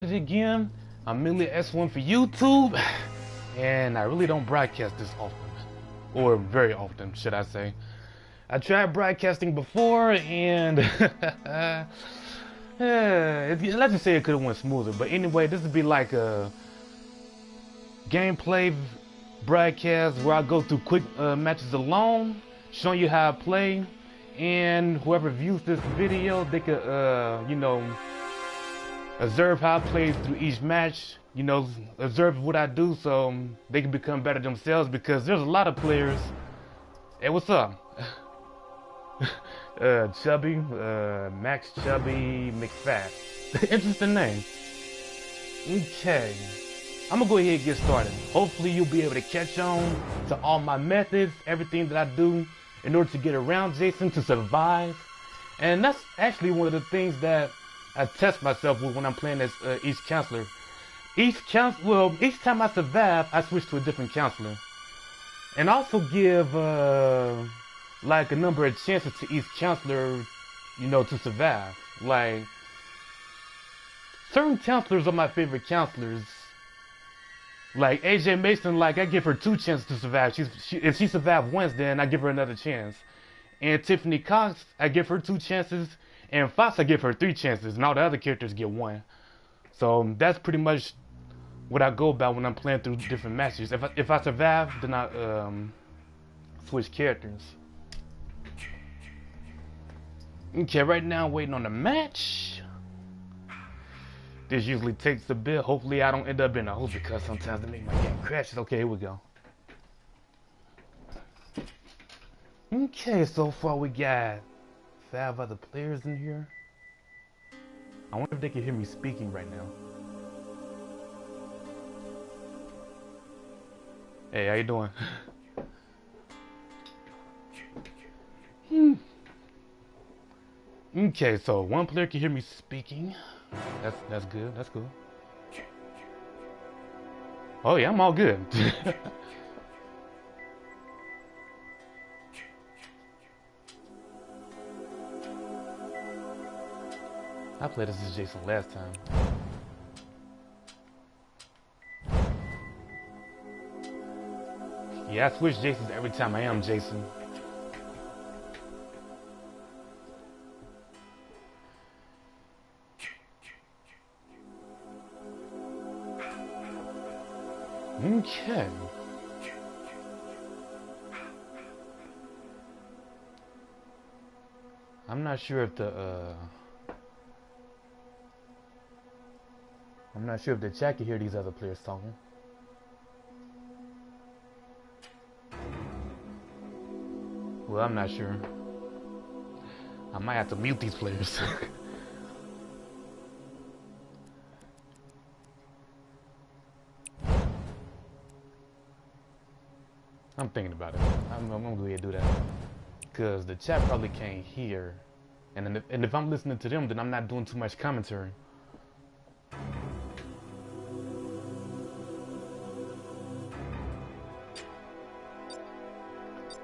Again. I'm Millie S1 for YouTube, and I really don't broadcast this often, or very often, should I say. I tried broadcasting before, and let's just say it could have went smoother. But anyway, this would be like a gameplay broadcast where I go through quick matches alone, showing you how I play, and whoever views this video, they could, observe how I play through each match, observe what I do so they can become better themselves, because there's a lot of players. Hey, what's up? Chubby, Max Chubby McFat. Interesting name. Okay. I'm gonna go ahead and get started. Hopefully you'll be able to catch on to all my methods, everything that I do in order to get around Jason, to survive. And that's actually one of the things that I test myself with when I'm playing as each counselor. Each time I survive, I switch to a different counselor. And also give like a number of chances to each counselor, to survive. Like, certain counselors are my favorite counselors. Like AJ Mason, like I give her 2 chances to survive. If she survived once, then I give her another chance. And Tiffany Cox, I give her 2 chances. And Fox, I give her 3 chances, and all the other characters get 1. So that's pretty much what I go about when I'm playing through different matches. If I survive, then I switch characters. Okay, right now I'm waiting on the match. This usually takes a bit. Hopefully I don't end up in a hole, because sometimes they make my game crash. Okay, here we go. Okay, so far we got 5 other players in here. I wonder if they can hear me speaking right now. Hey, how you doing? Okay, so 1 player can hear me speaking. That's good. That's cool. Oh yeah, I'm all good. I played this as Jason last time. Yeah, I switch Jasons every time I am Jason. Okay. I'm not sure if the chat can hear these other players talking. Well, I'm not sure. I might have to mute these players. I'm thinking about it. I'm gonna go ahead and do that, because the chat probably can't hear, and if I'm listening to them, then I'm not doing too much commentary.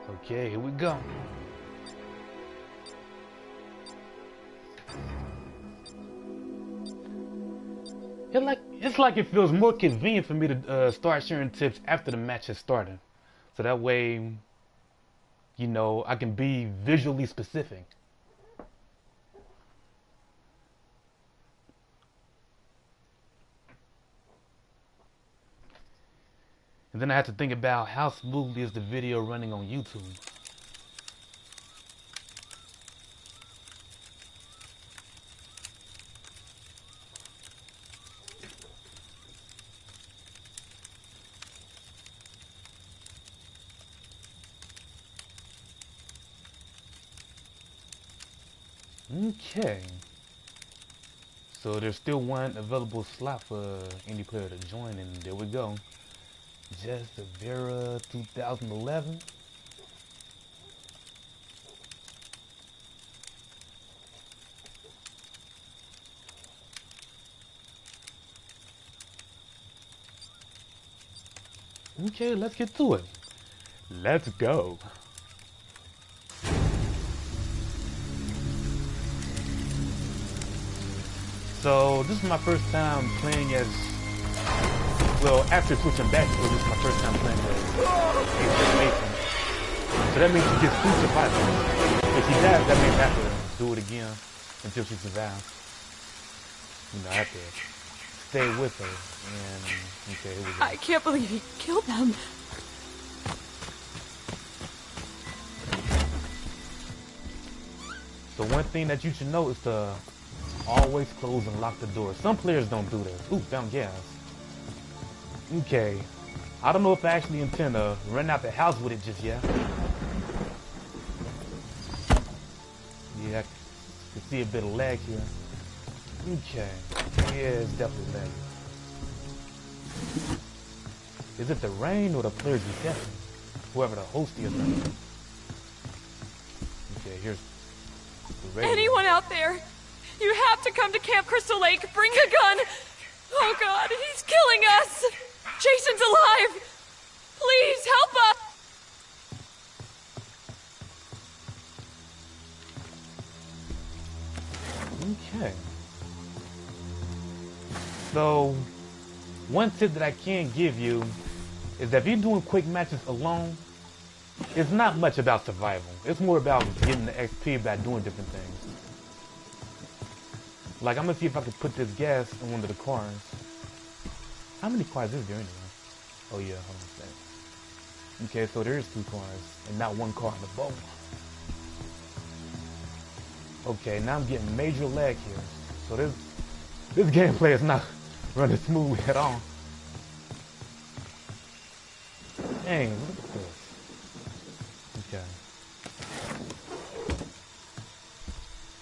Okay, here we go. It's like it feels more convenient for me to start sharing tips after the match has started. So that way, I can be visually specific. And then I have to think about how smoothly is the video running on YouTube. Okay. So there's still 1 available slot for any player to join, and there we go. Jess Vera 2011. Okay, let's get to it. Let's go. So this is my first time playing as, well, after switching back, so this is my first time playing as Mason. So that means she gets 2 survivors. If she dies, that means I have to do it again until she survives. You know, I have to stay with her. And okay, here we go. I can't believe he killed them. So one thing that you should know is to always close and lock the door. Some players don't do this. Ooh, found gas. Okay. I don't know if I actually intend to run out the house with it just yet. Yeah, I can see a bit of lag here. Okay. Yeah, it's definitely lag. Is it the rain or the player's reception? Whoever the host is. Okay, here's the radio. Anyone out there? You have to come to Camp Crystal Lake. Bring a gun. Oh God, he's killing us. Jason's alive. Please help us. Okay. So, one tip that I can give you is that if you're doing quick matches alone, it's not much about survival. It's more about getting the XP by doing different things. Like, I'm gonna see if I can put this gas in one of the cars. How many cars is there anyway? Oh yeah, hold on a second. Okay, so there's 2 cars and not 1 car in the boat. Okay, now I'm getting major lag here. So this gameplay is not running smooth at all. Dang, look at this. Okay.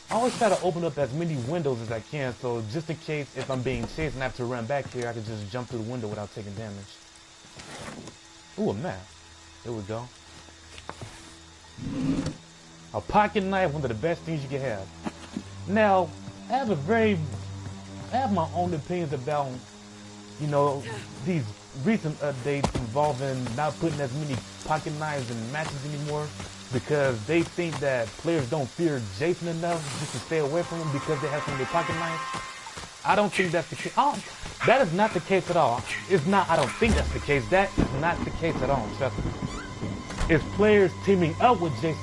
I always try to open up as many windows as I can, so just in case if I'm being chased and I have to run back here, I can just jump through the window without taking damage. Ooh, a map. There we go. A pocket knife, one of the best things you can have. Now, I have my own opinions about, you know, these recent updates involving not putting as many pocket knives in matches anymore, because they think that players don't fear Jason enough just to stay away from him because they have so many pocket knives. I don't think that's the case. That is not the case at all. It's not, I don't think that's the case. That is not the case at all, trust me. It's players teaming up with Jason.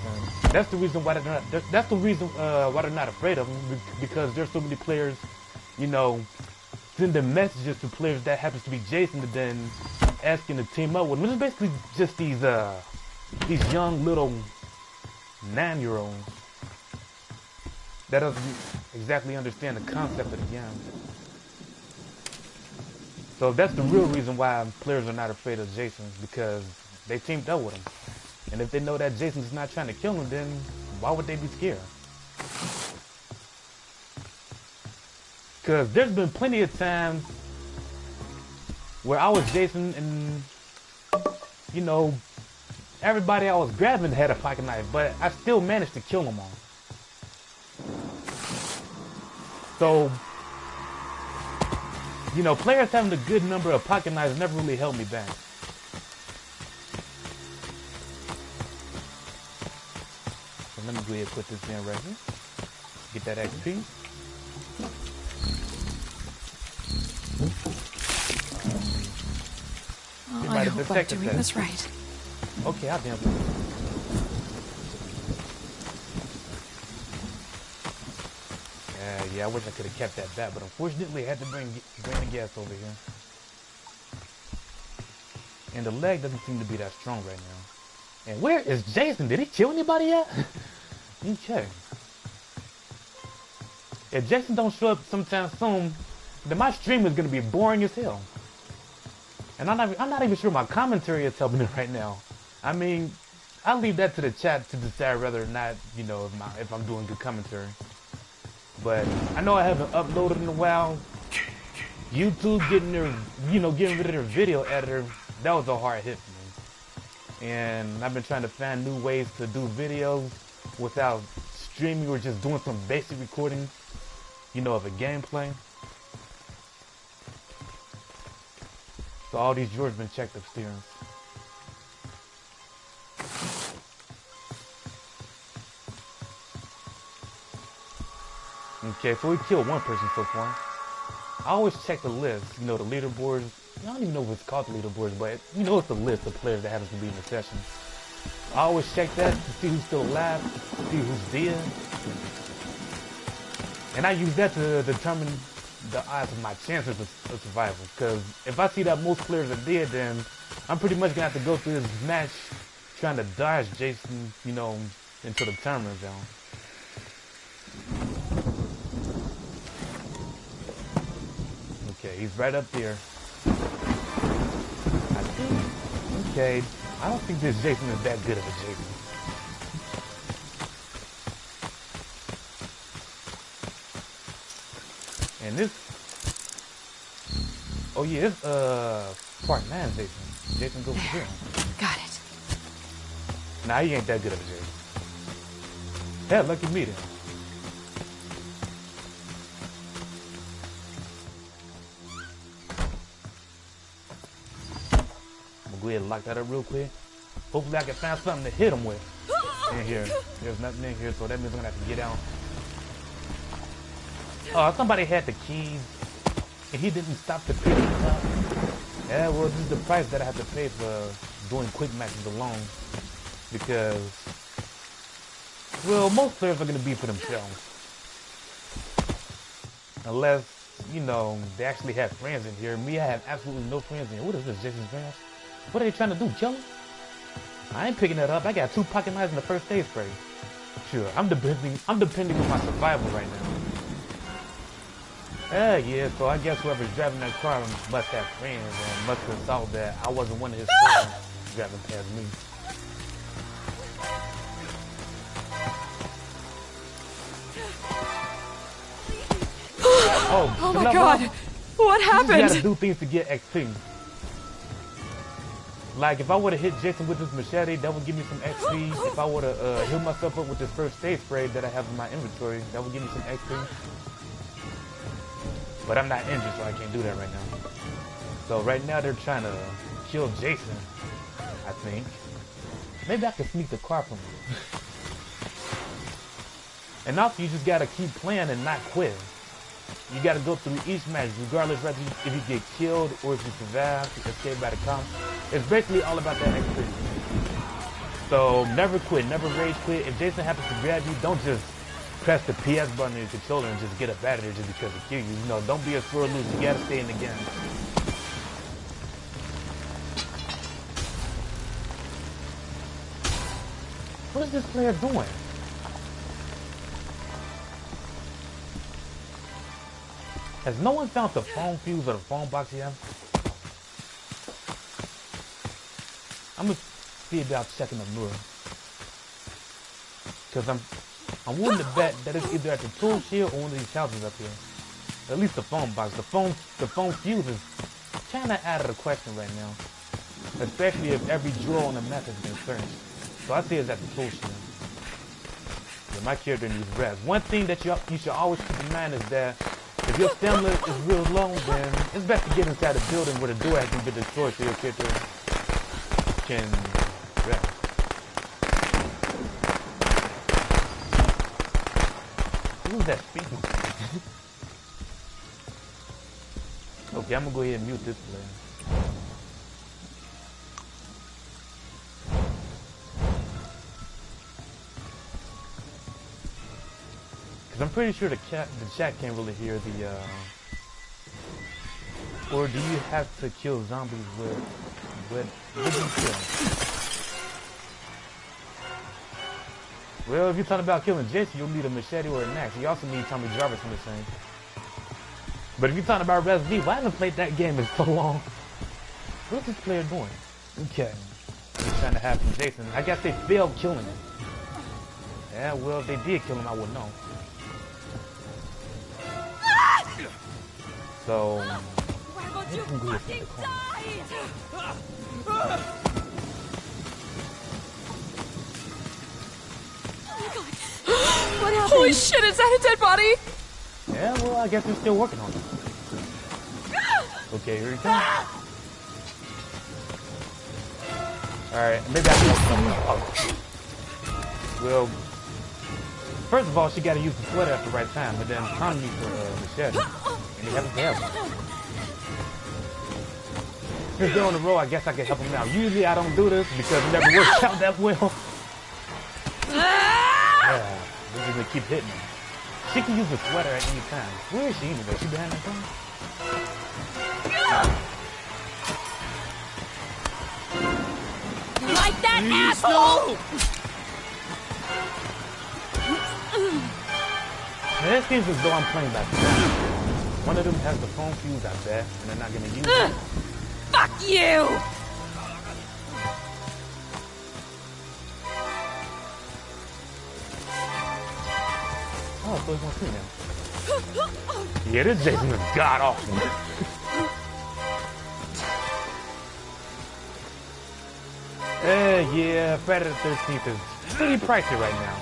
That's the reason why they're not, that's the reason why they're not afraid of him, because there's so many players, you know, sending messages to players that happens to be Jason and then asking to team up with him. Which is basically just these young little 9-year-olds that doesn't exactly understand the concept of the game. So that's the real reason why players are not afraid of Jason, because they teamed up with him. And if they know that Jason's not trying to kill them, then why would they be scared? Because there's been plenty of times where I was Jason and, you know, everybody I was grabbing had a pocket knife, but I still managed to kill them all. So, you know, players having a good number of pocket knives never really held me back. So let me go ahead and put this in right here. Get that XP. Oh, I hope I'm doing this right. Okay, I'll damn it. Yeah, I wish I could have kept that back, but unfortunately I had to bring the gas over here. And the leg doesn't seem to be that strong right now. And where is Jason? Did he kill anybody yet? Okay. If Jason don't show up sometime soon, then my stream is gonna be boring as hell. And I'm not even sure my commentary is helping it right now. I mean, I'll leave that to the chat to decide whether or not, you know, if I'm doing good commentary. But I know I haven't uploaded in a while. YouTube getting rid of their video editor, that was a hard hit for me. And I've been trying to find new ways to do videos without streaming or just doing some basic recording, you know, of a gameplay. So all these drawers been checked upstairs. Okay, so we killed one person so far. I always check the list, you know, the leaderboards. I don't even know if it's called the leaderboards, but you know it's the list of players that happens to be in the session. I always check that to see who's still alive, to see who's dead. And I use that to determine the odds of my chances of survival. Because if I see that most players are dead, then I'm pretty much going to have to go through this match trying to dodge Jason, you know, into the tournament zone. Okay, he's right up there. I think, okay, I don't think this Jason is that good of a Jason. And this, oh yeah, it's part 9 Jason. Jason goes here. Got it. Nah, he ain't that good of a Jason. Hell, lucky me then. I'm gonna go ahead and lock that up real quick. Hopefully I can find something to hit him with in here. There's nothing in here, so that means I'm gonna have to get out. Somebody had the keys and he didn't stop to pick them up. Yeah, well, this is the price that I have to pay for doing quick matches alone. Because, well, most players are going to be for themselves. Unless, you know, they actually have friends in here. Me, I have absolutely no friends in here. What is this, Jason's friends? What are they trying to do, kill him? I ain't picking that up. I got 2 pocket knives in the first aid spray. Sure, I'm depending on my survival right now. Yeah, so I guess whoever's driving that car must have friends and must have thought that I wasn't one of his friends driving past me. Oh my God! What happened? You gotta do things to get XP. Like if I would have hit Jason with this machete, that would give me some XP. If I would have healed myself up with this first aid spray that I have in my inventory, that would give me some XP. But I'm not injured, so I can't do that right now. So right now they're trying to kill Jason, I think. Maybe I can sneak the car from you. And also you just gotta keep playing and not quit. You gotta go through each match, regardless whether if you get killed or if you survive, escape by the cops. It's basically all about that experience. So never quit, never rage quit. If Jason happens to grab you, don't just press the PS button on your controller and just get up out of there just because it kills you. You know, don't be a sore loser. You gotta stay in the game. What is this player doing? Has no one found the phone fuse or the phone box yet? I'm gonna see about checking the mirror. Cause I'm willing to bet that it's either at the tool shed or one of these houses up here. At least the phone box. The phone fuse is kinda out of the question right now. Especially if every drawer on the map has been searched. So I say it's at the tool shed. Yeah, my character needs rest. One thing that you should always keep in mind is that if your stamina is real low, then it's best to get inside the building where the door hasn't been destroyed so your character can rest. Who's that speaking? Okay, I'm gonna go ahead and mute this player. Cause I'm pretty sure the chat can't really hear the or do you have to kill zombies with what do you kill? Well, if you're talking about killing Jason, you'll need a machete or an axe. You also need Tommy Jarvis in the same. But if you're talking about Resident Evil, I haven't played that game in so long. What's this player doing? Okay. He's trying to have from Jason. I guess they failed killing him. Yeah, well, if they did kill him, I wouldn't know. So, Why won't you fucking die? What happened? Holy shit, is that a dead body? yeah, well, I guess they're still working on it. Okay, here he comes. Alright, maybe I can help something. Oh. Well, first of all, she gotta use the sweater at the right time, but then Tom needs her machete. And he happens to have one. Since they're on the road, I guess I can help him out. Usually I don't do this because it never works out that well. Yeah, we're just gonna keep hitting him. She can use a sweater at any time. Where is she anyway? She behind that thing? Like that, asshole! Now, it seems as though I'm playing by design. One of them has the phone fuse, I bet, and they're not gonna use it. Fuck you! Oh, so he's gonna see now. Yeah, this Jason is god awful. Yeah, Friday the 13th is pretty pricey right now.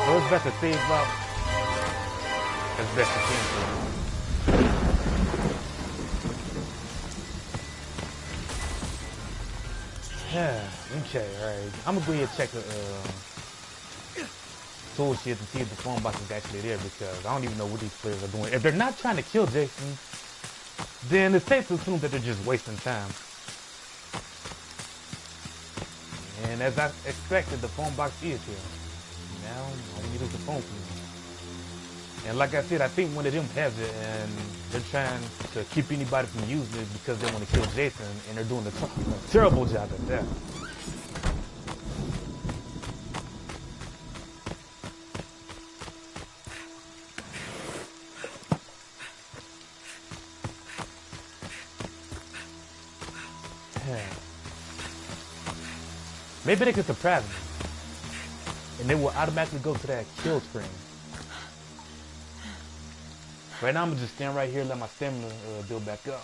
So it's best to save up as best you can. Okay, alright. I'm gonna go ahead and check the tool shit to see if the phone box is actually there because I don't even know what these players are doing. If they're not trying to kill Jason, then it's safe to assume that they're just wasting time. And as I expected, the phone box is here. Now, all we need is the phone fuse. And like I said, I think one of them has it, and they're trying to keep anybody from using it because they want to kill Jason, and they're doing a terrible job at that. Maybe they can surprise me, and they will automatically go to that kill screen. Right now, I'm gonna just stand right here and let my stamina build back up.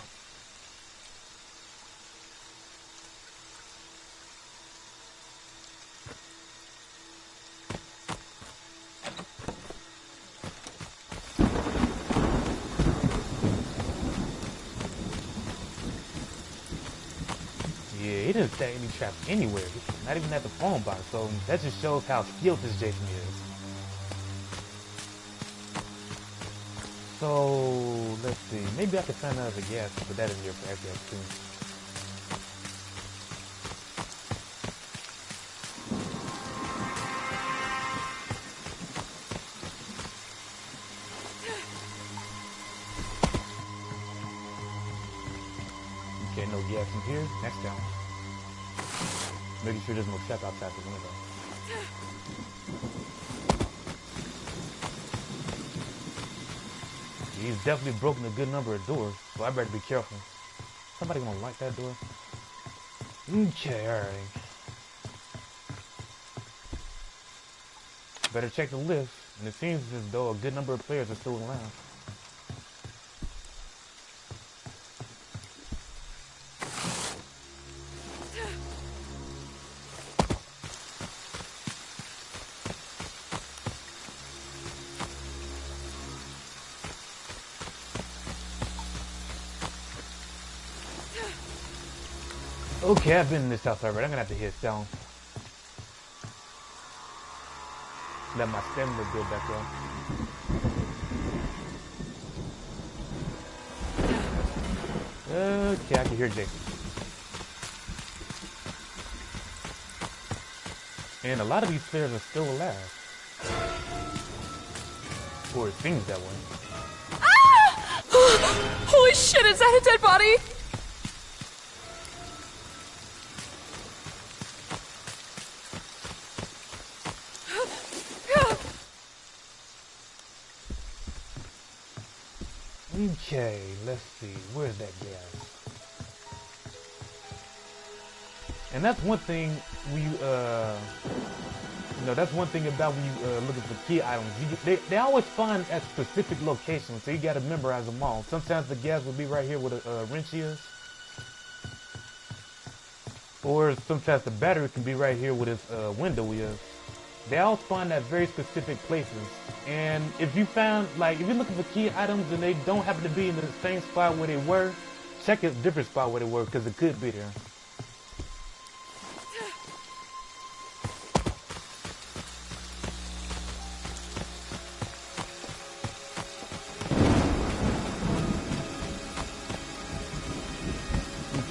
Yeah, he didn't set any traps anywhere, not even at the phone box, so that just shows how skilled this Jason is. So, let's see, maybe I could find another gas, but that is here for gas too. Okay, no gas in here. Next down. Making sure there's no trap outside the window. He's definitely broken a good number of doors, so I better be careful. Somebody gonna lock that door? Okay, alright. Better check the lift, and it seems as though a good number of players are still around. Okay, I've been in this house already. I'm gonna have to hit down. Let my stamina build back up. Okay, I can hear Jason. And a lot of these players are still alive. Or it seems that way. Ah! Holy shit, is that a dead body? Okay, let's see. Where's that gas? And that's one thing that's one thing about when you looking for key items. They always find at specific locations, so you got to memorize them all. Sometimes the gas will be right here where the wrench is, or sometimes the battery can be right here where this window is. They all spawn at very specific places, and if you found, like, if you're looking for key items and they don't happen to be in the same spot where they were, check a different spot where they were, because it could be there.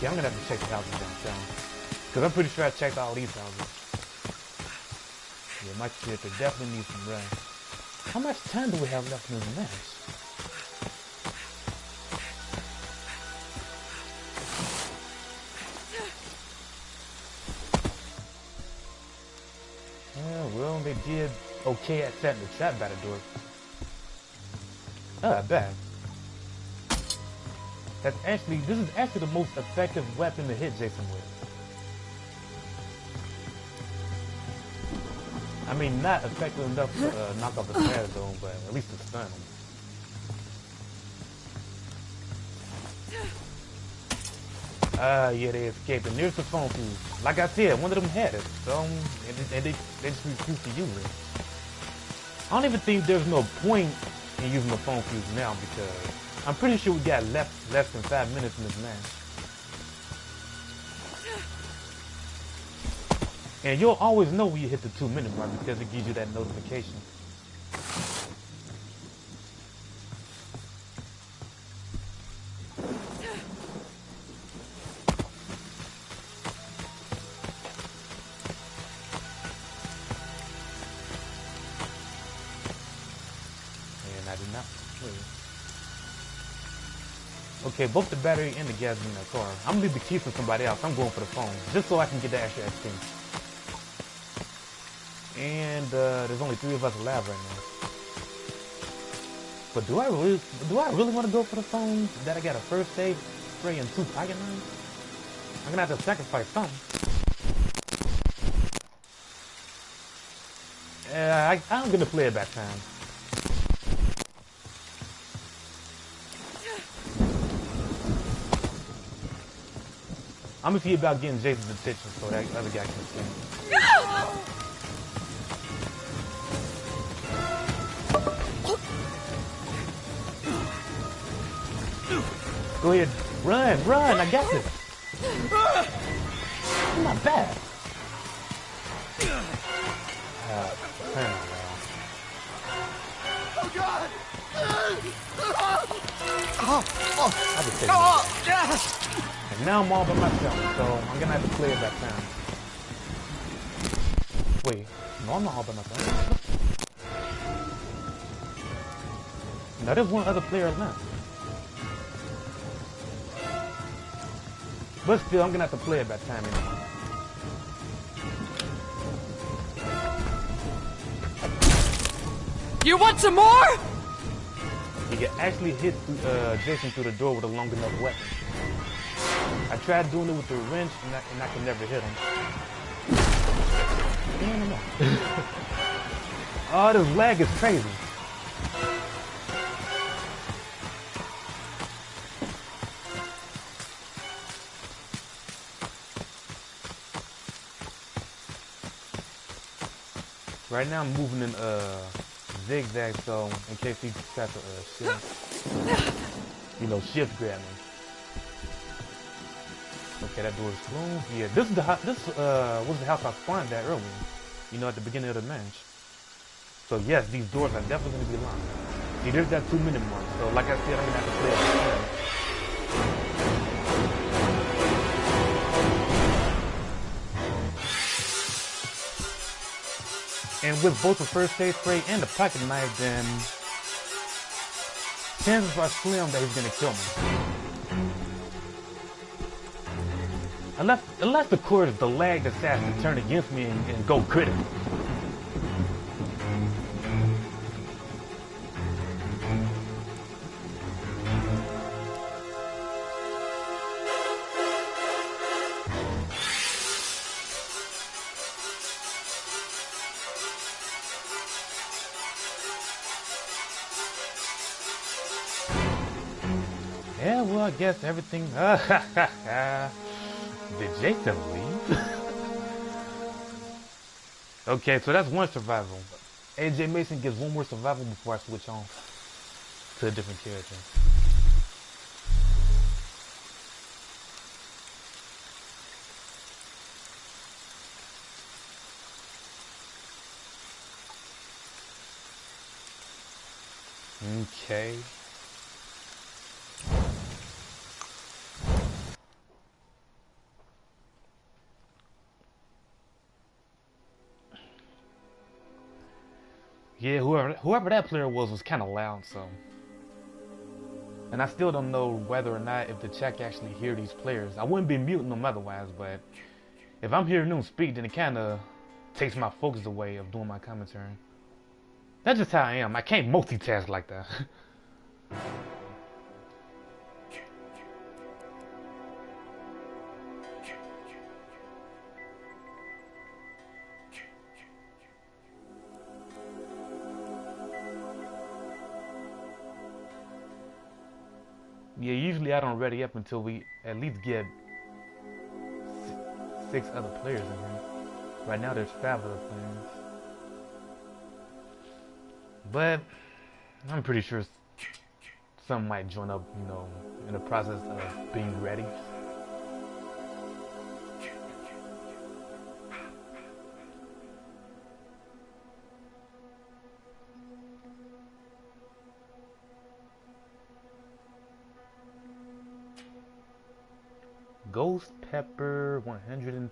Okay, I'm gonna have to check the houses downtown. Because I'm pretty sure I checked all these houses. Yeah, my character definitely needs some rest. How much time do we have left in this match? Yeah, well, they did okay at setting the trap by the door. Not bad. This is actually the most effective weapon to hit Jason with. I mean, not effective enough to knock off the Paradome, but at least to stun him. Yeah, they escaped, and there's the phone fuse. Like I said, one of them had it, so, and they just refused to use it. I don't even think there's no point in using the phone fuse now, because I'm pretty sure we got less than 5 minutes in this match. And you'll always know when you hit the 2-minute mark because it gives you that notification. And I did not. Okay, both the battery and the gas in that car. I'm gonna leave the keys for somebody else. I'm going for the phone, just so I can get the extra XP. And there's only 3 of us alive right now. But do I really want to go for the phone? That I got a first aid spray and 2 pocket knives? I'm gonna have to sacrifice something. I'm gonna play it back time. I'm gonna see about getting Jason's attention so that other guy can see. Go ahead, run, I got this. I'm not bad. Oh God! I just take it. And now I'm all by myself, so I'm gonna have to play it back time. Wait, no, I'm not all by myself. No, there's one other player left. But still, I'm gonna have to play it back time anyway. You want some more? You can actually hit Jason through the door with a long enough weapon. I tried doing it with the wrench, and I could never hit him. No. Oh, this lag is crazy. Right now I'm moving in zigzag, so in case he tries to shift grab me. Okay, that door is closed. Yeah, this was the house I spawned at earlier. At the beginning of the match. So yes, these doors are definitely gonna be locked. See, there's that 2-minute mark. So like I said, I'm gonna have to play it. And with both the first aid spray and the pocket knife, then chances are slim that he's gonna kill me. Unless of course the lag decides to turn against me and go critical. Yeah, well, I guess everything. Did Jason leave? Okay, so that's one survival. AJ Mason gives one more survival before I switch on to a different character. Okay. Yeah, whoever that player was kind of loud, so. And I still don't know whether or not if the chat can actually hear these players. I wouldn't be muting them otherwise, but if I'm hearing them speak, then it kind of takes my focus away of doing my commentary. That's just how I am. I can't multitask like that. Yeah, usually I don't ready up until we at least get six other players in here. Right now there's 5 other players. But I'm pretty sure some might join up, you know, in the process of being ready. Ghost Pepper 110.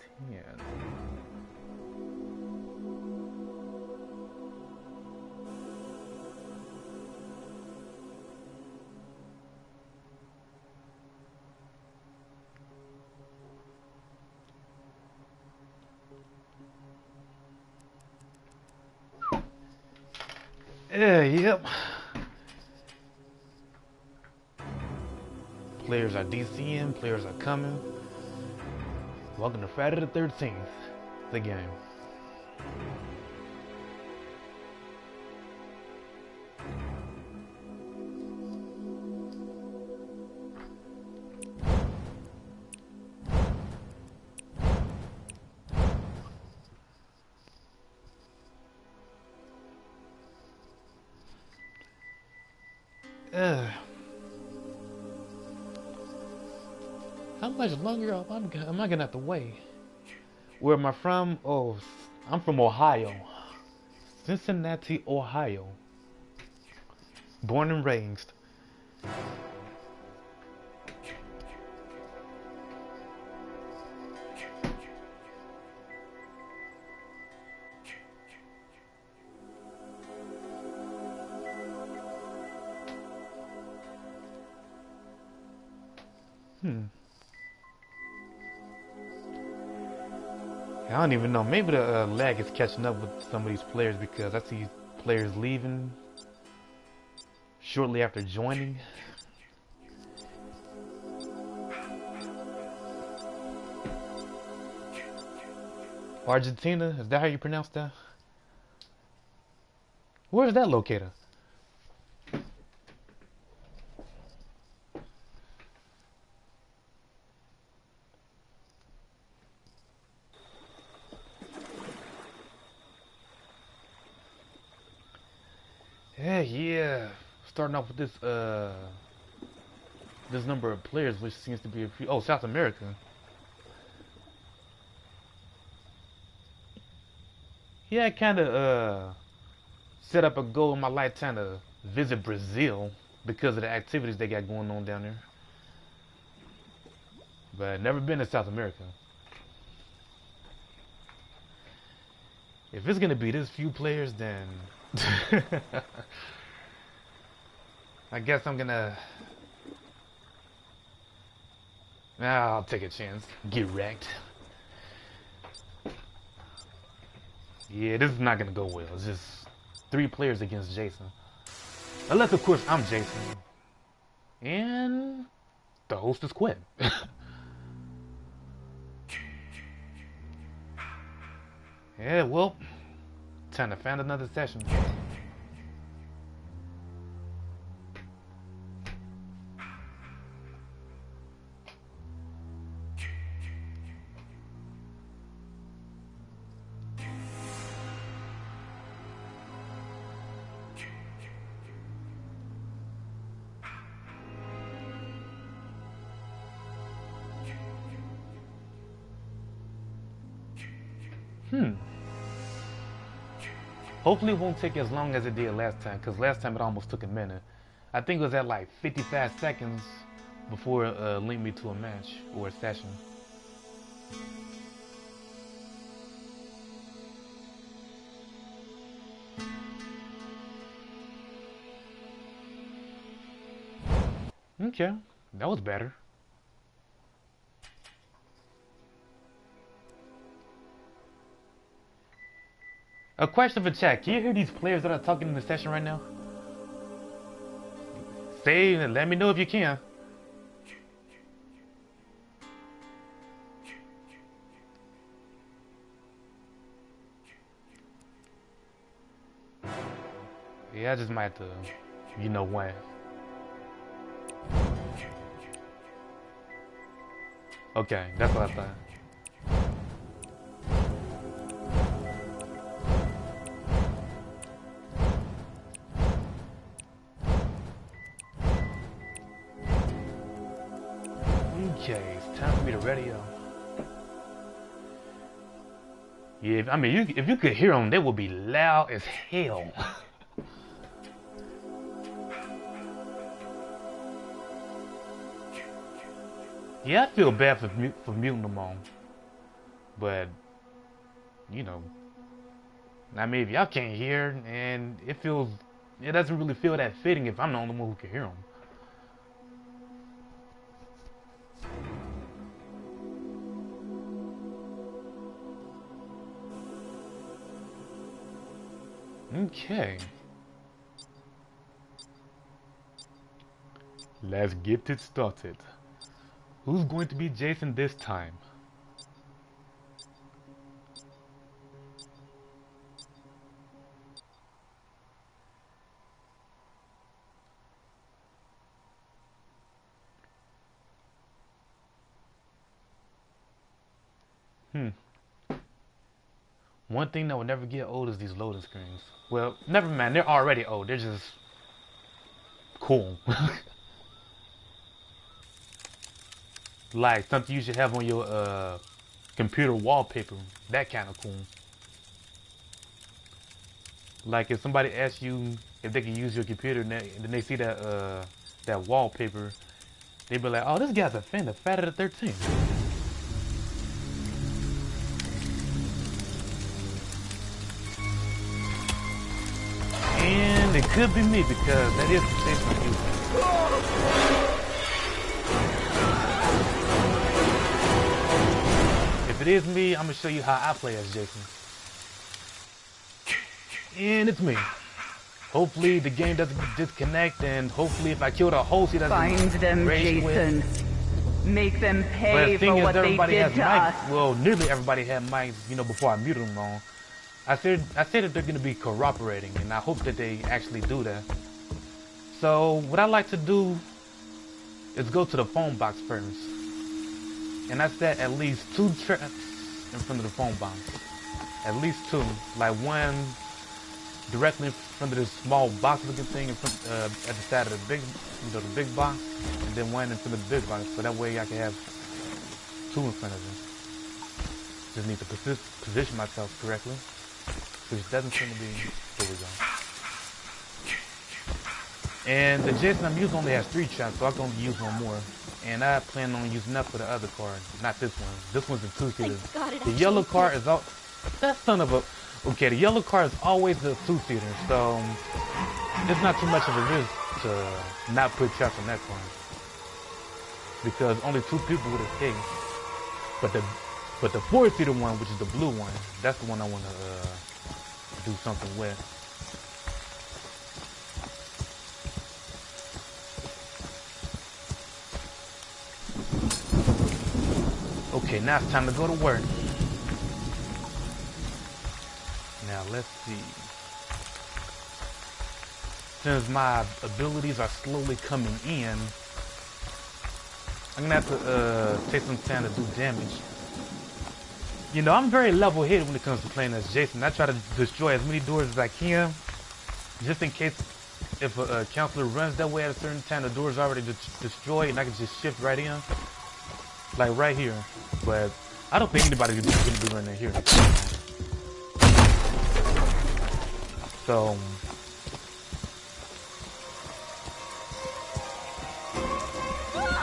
Yep. Players are DCing, players are coming. Welcome to Friday the 13th, the game. How much longer am I gonna have to wait? Where am I from? Oh, I'm from Ohio. Cincinnati, Ohio. Born and raised. I don't even know. Maybe the lag is catching up with some of these players because I see players leaving shortly after joining. Argentina, is that how you pronounce that? Where is that located? Yeah. Starting off with this number of players, which seems to be a few. Oh, South America. Yeah, I kind of set up a goal in my lifetime to visit Brazil because of the activities they got going on down there. But never been to South America. If it's gonna be this few players, then I guess I'm gonna. I'll take a chance. Get wrecked. Yeah, this is not gonna go well. It's just 3 players against Jason. Unless, of course, I'm Jason. And the host is Quinn. Yeah, well, time to find another session. Hopefully it won't take as long as it did last time, because last time it almost took a minute. I think it was at like 55 seconds before it linked me to a match or a session. Okay, that was better. A question for chat. Can you hear these players that are talking in the session right now? Say and let me know if you can. Yeah, I just might have to, you know when. Okay, that's what I thought. Okay, it's time for me to radio. Yeah, I mean, if you could hear them, they would be loud as hell. Yeah, I feel bad for muting them on, but you know, I mean, if y'all can't hear, and it doesn't really feel that fitting if I'm the only one who can hear them. Okay. Let's get it started. Who's going to be Jason this time? One thing that will never get old is these loading screens. Well, never mind, they're already old. They're just cool. Like something you should have on your computer wallpaper. That kind of cool. Like if somebody asks you if they can use your computer and then they see that that wallpaper, they be like, "Oh, this guy's a fan of Friday the 13th." And it could be me because that is the station I'm using. If it is me, I'm gonna show you how I play as Jason. And it's me. Hopefully the game doesn't disconnect, and hopefully if I kill the host, he doesn't find them, Jason. Make them pay for what they did to us. Well, nearly everybody had mics, you know, before I muted them on. I said that they're going to be cooperating, and I hope that they actually do that. So what I like to do is go to the phone box first, and I set at least 2 traps in front of the phone box. At least 2, like one directly in front of this small box-looking thing in front, at the side of the big, the big box, and then one in front of the big box. So that way I can have 2 in front of it. Just need to position myself correctly. Which doesn't seem to be. Here we go. And the Jason I'm using only has 3 traps, so I'm going to use 1 more. And I plan on using that for the other card, not this one. This one's a 2-seater. The yellow card is all. That son of a. Okay, the yellow card is always the 2-seater, so it's not too much of a risk to not put traps on that card because only 2 people would escape. But the 4-seater one, which is the blue one, that's the one I want to do something with. Okay, now it's time to go to work. Now let's see. Since my abilities are slowly coming in, I'm gonna have to take some time to do damage. You know, I'm very level-headed when it comes to playing as Jason. I try to destroy as many doors as I can, just in case if a counselor runs that way at a certain time, the door's already destroyed, and I can just shift right in, like right here. But I don't think anybody's gonna be running here. So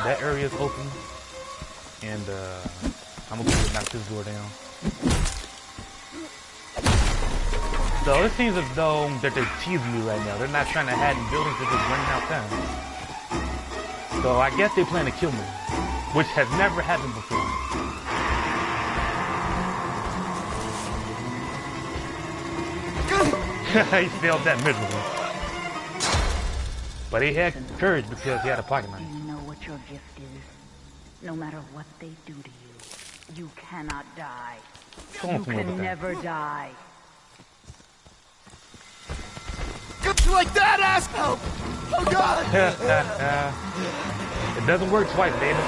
that area is open, and I'm gonna go knock this door down. So it seems as though that they're teasing me right now. They're not trying to hide in buildings, they're just running outside. So I guess they plan to kill me, which has never happened before. He failed that miserably. But he had courage because he had a pocket knife. Do you know what your gift is? No matter what they do to you, you cannot die. You can never die. Just like that, asshole! Oh God! It doesn't work twice, baby.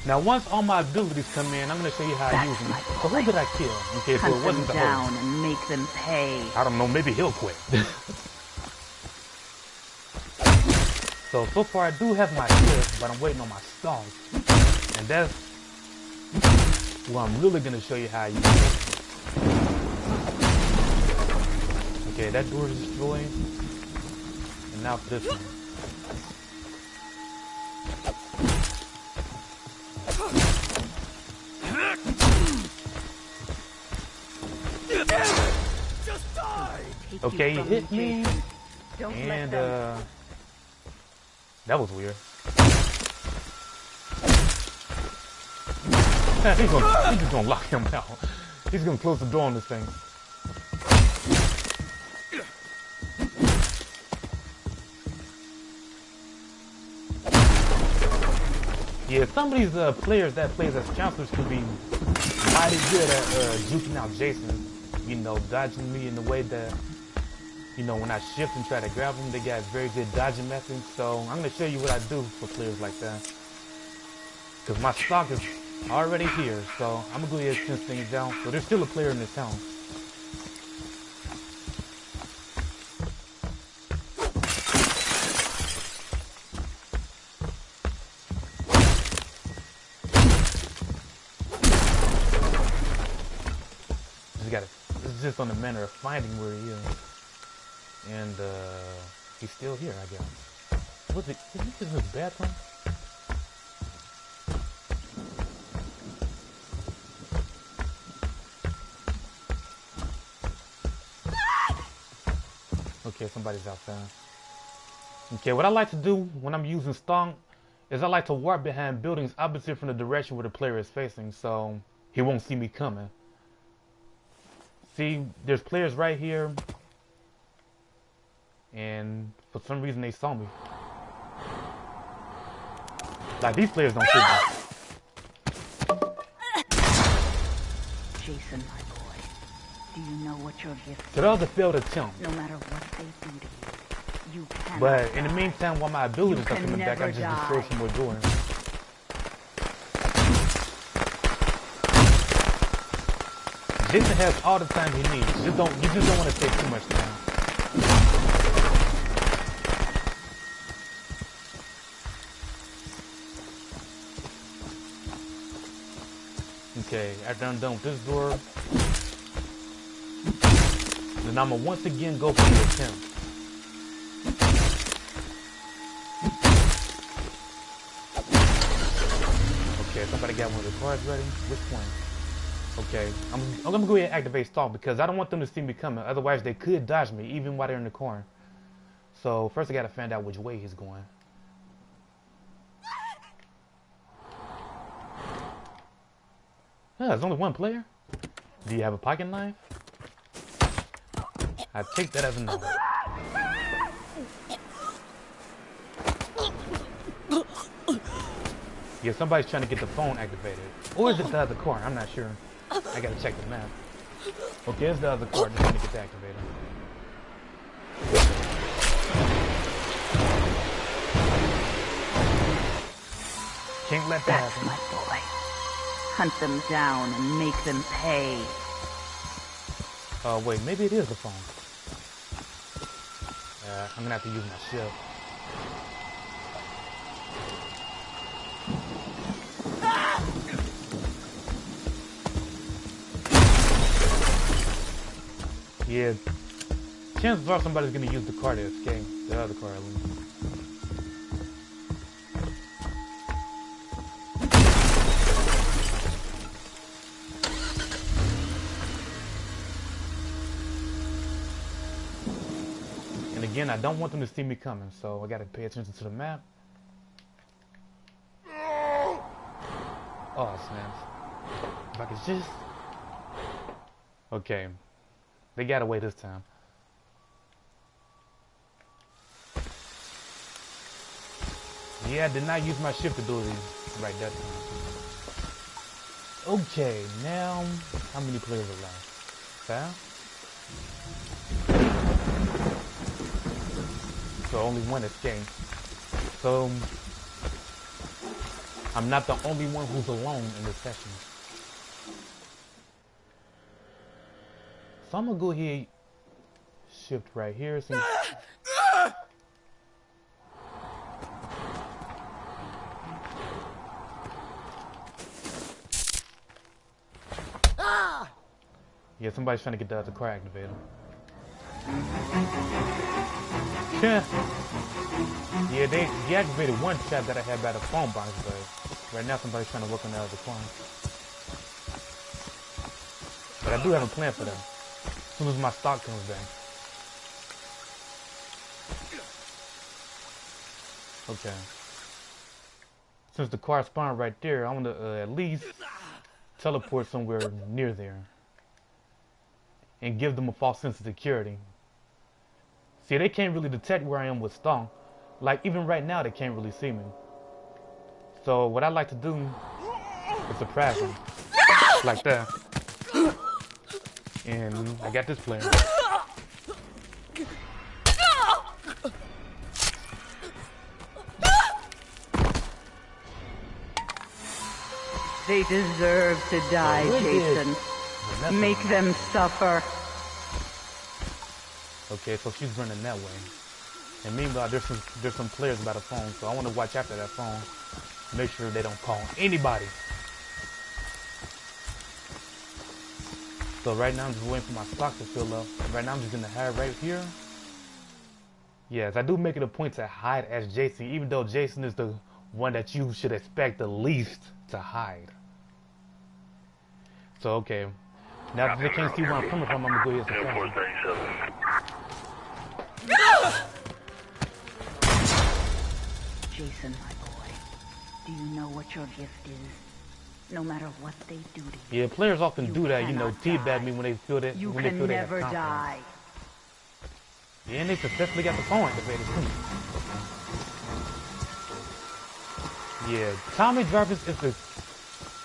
Now, once all my abilities come in, I'm going to show you how I use them. So who did I kill? Okay, so it wasn't the down and make them pay. I don't know, maybe he'll quit. So far I do have my shift, but I'm waiting on my stars. And that's well, I'm really going to show you how I use it. Okay, that door is destroyed. And now for this one. Just die! Okay, he hit me. And, that was weird. He's just gonna lock him out. He's gonna close the door on this thing. Yeah, some of these players that plays as counselors can be mighty good at juking out Jason. You know, dodging me in the way that, you know, when I shift and try to grab them, they got very good dodging methods. So I'm gonna show you what I do for players like that. Cause my stock is already here, so I'm gonna go ahead and sense things down. So there's still a player in this town. It's just on the manner of finding where he is. And he's still here, I guess. Is this in his bathroom? Okay, somebody's outside. Okay, what I like to do when I'm using Stomp is I like to warp behind buildings opposite from the direction where the player is facing, so he won't see me coming. See, there's players right here, and for some reason they saw me. Like, these players don't see me. Jason, my boy, do you know what your gift is? So that was a failed attempt. No matter what they do to you, you cannot But in the die. meantime, while my abilities are coming back, I just destroy some more doors. Jason has all the time he needs. You just don't want to take too much time. Okay, after I'm done with this door, then I'm gonna once again go for the attempt. Okay, somebody got one of the cards ready. Which one? Okay, I'm gonna go ahead and activate Stalk because I don't want them to see me coming. Otherwise, they could dodge me even while they're in the corner. So first, I gotta find out which way he's going. There's only one player. Do you have a pocket knife? I take that as a no. Yeah, somebody's trying to get the phone activated. Or is it the other car? I'm not sure. I gotta check the map. Okay, it's the other car just trying to get activated. Can't let that That's happen. my boy. Hunt them down and make them pay. Oh, wait, maybe it is the phone. I'm gonna have to use my shift. Yeah, chances are somebody's gonna use the car to escape. The other car, at least. again, I don't want them to see me coming, so I gotta pay attention to the map. Oh, snaps. If I could just... Okay. They got away this time. Yeah, I did not use my shift ability right that time. Okay, now, how many players are left? 5? So only one escaped. So I'm not the only one who's alone in this session. So I'm gonna go ahead, shift right here. See. Yeah, somebody's trying to get the car activator. Yeah, they deactivated one chat that I had by the phone box, but right now somebody's trying to work on the other phone. But I do have a plan for them. As soon as my stock comes back. Okay. Since the car spawned right there, I want to at least teleport somewhere near there. And give them a false sense of security. See, they can't really detect where I am with Stong. Like, even right now, they can't really see me. So, what I like to do is surprise them. Like that. And I got this plan. They deserve to die, Jason. Make them suffer. Okay, so she's running that way. And meanwhile, there's some players by the phone, so I want to watch after that phone. Make sure they don't call anybody. So right now, I'm just waiting for my stock to fill up. Right now, I'm just going to hide right here. Yes, I do make it a point to hide as Jason, even though Jason is the one that you should expect the least to hide. So, okay. Now that they can't see where I'm coming from, I'm going to go ahead and surprise. Jason, my boy, do you know what your gift is? No matter what they do to you. Yeah, players often do that, you know, teabag me when they feel that. You when they can feel never they have die. Yeah, and they successfully got the phone activated too. Yeah, Tommy Jarvis is the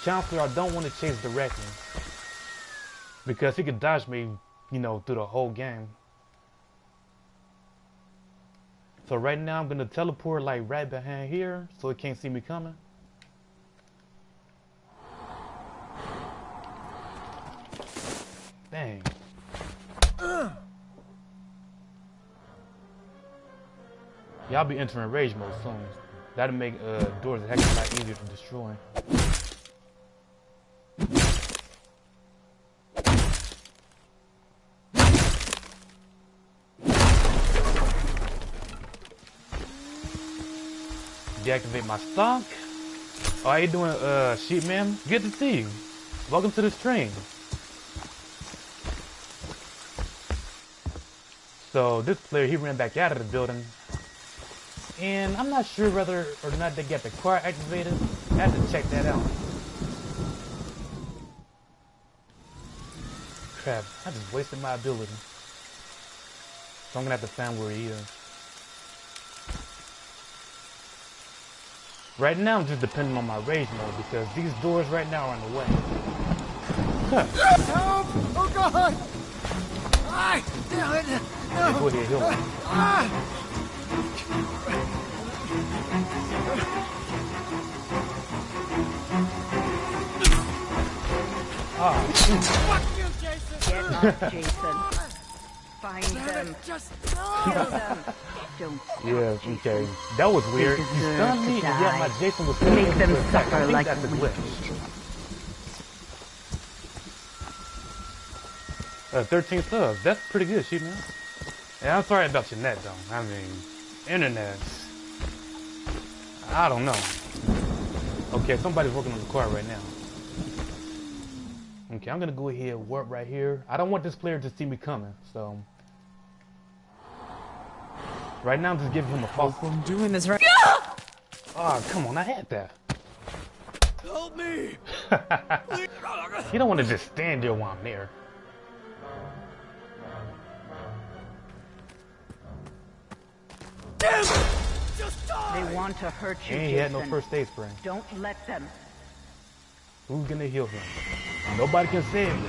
counselor I don't want to chase directly. Because he could dodge me, you know, through the whole game. So right now I'm gonna teleport like right behind here so it can't see me coming. Dang. Y'all be entering rage mode soon. That'll make doors a heck of a lot easier to destroy. Deactivate my stock. Oh, how you doing, Sheep Man? Good to see you. Welcome to the stream. So this player, he ran back out of the building, and I'm not sure whether or not they got the car activated. I have to check that out. Crap! I just wasted my ability. So I'm gonna have to find where he is. Right now, I'm just depending on my rage mode because these doors right now are in the way. Huh. Help! Oh God! Ah, damn it! No. Go ahead, heal me. Fuck you, Jason! Get up, Jason. Find them. Just Kill them. Don't stop, Yeah, Jason. okay. That was weird. You deserve stunned to me, and die. yet my Jason was still Make able them to attack. suffer I think like that's a we glitch. did. 13 subs. That's pretty good, shit, man. Yeah, I'm sorry about your net, though. I mean, internet. I don't know. Okay, somebody's working on the car right now. Okay, I'm gonna go ahead and warp right here. I don't want this player to see me coming, so. Right now, just give him a false. I'm doing this right. Oh, come on, I had that. Help me! You don't want to just stand there while I'm there. Damn it! Just die! They want to hurt you, And he had no Jason. first aid spray. Don't let them. Who's gonna heal him? Nobody can save him.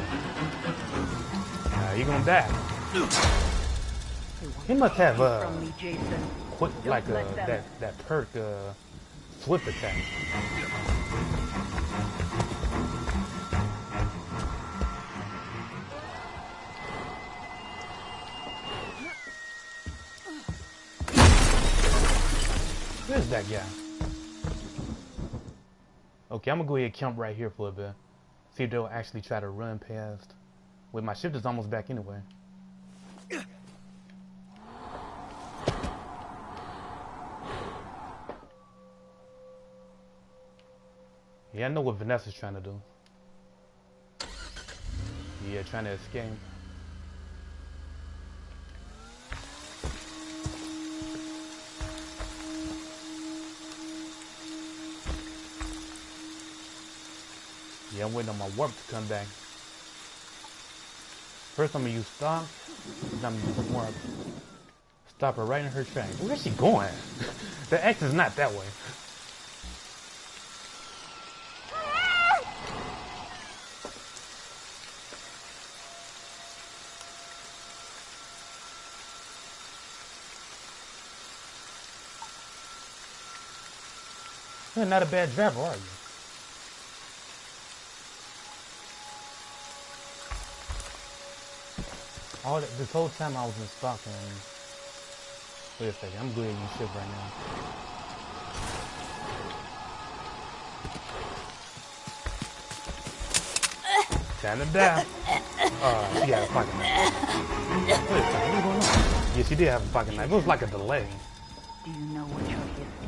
He gonna die. He must have From me, Jason. quick like let them. that perk swift attack. Where's that guy? Okay, I'm gonna go ahead and camp right here for a bit. See if they'll actually try to run past. Wait, my shift is almost back anyway. Yeah, I know what Vanessa's trying to do. Yeah, trying to escape. Yeah, I'm waiting on my warp to come back. First I'm gonna use stop, then I'm gonna use warp. Stop her right in her track. Where's she going? The X is not that way. You're not a bad driver, are you? This whole time I was in stock and... Wait a second, I'm good at you ship right now. Time to die. She got a pocket knife. Wait a second, what's going on? Yeah, she did have a pocket knife. It was like a delay. Do you know what your gift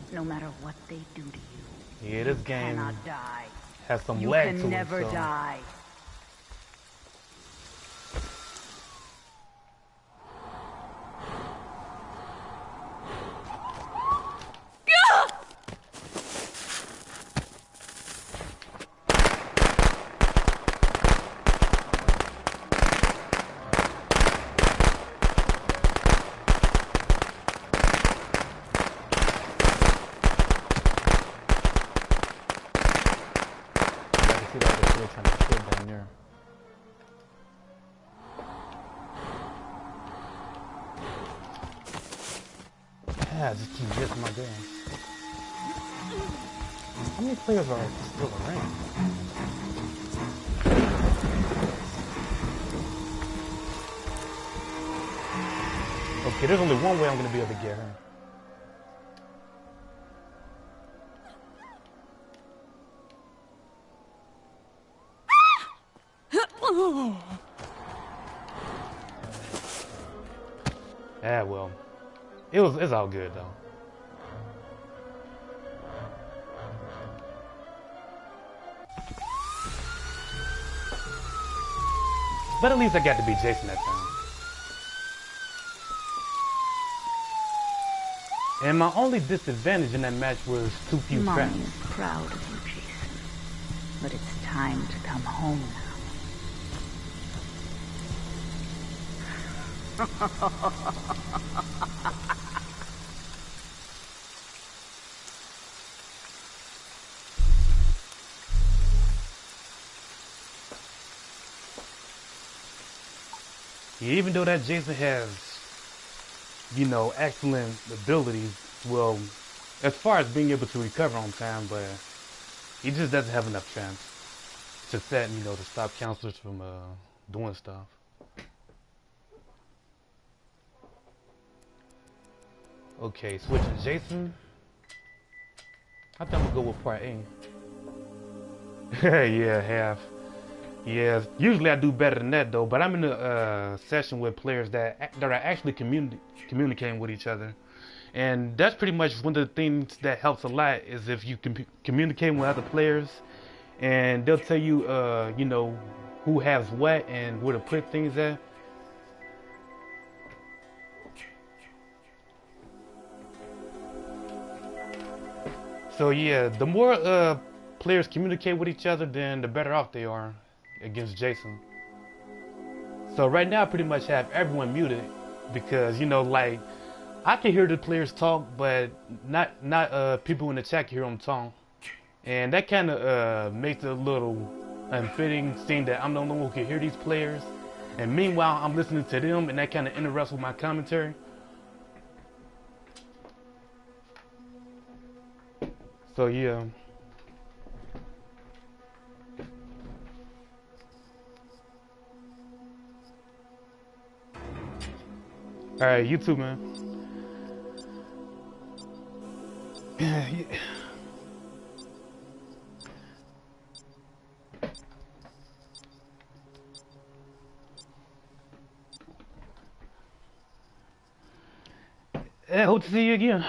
is? No matter what they do to you, Yeah, this game cannot die. has some You lag can to never it, so... die. Yeah, just keep missing my gun. How many players are still around? Okay, there's only one way I'm gonna be able to get her. Yeah, well, it's all good though. But at least I got to be Jason that time. And my only disadvantage in that match was too few Mommy traps. is proud of you, Jason. But it's time to come home now. Yeah, even though that Jason has, you know, excellent abilities, well, as far as being able to recover on time, but he just doesn't have enough chance to set, you know, to stop counselors from doing stuff. Okay, switching Jason. I think I'm gonna go with part A. Yeah, half. Yeah, usually I do better than that though, but I'm in a session with players that are actually communicating with each other. And that's pretty much one of the things that helps a lot is if you communicate with other players and they'll tell you, you know, who has what and where to put things at. So yeah, the more players communicate with each other, then the better off they are against Jason. So right now I pretty much have everyone muted because, you know, like, I can hear the players talk, but not people in the chat can hear them talk. And that kind of makes it a little unfitting, seeing that I'm the only one who can hear these players. And meanwhile, I'm listening to them, and that kind of interrupts with my commentary. So yeah. Alright, you too, man. Yeah. I hope to see you again.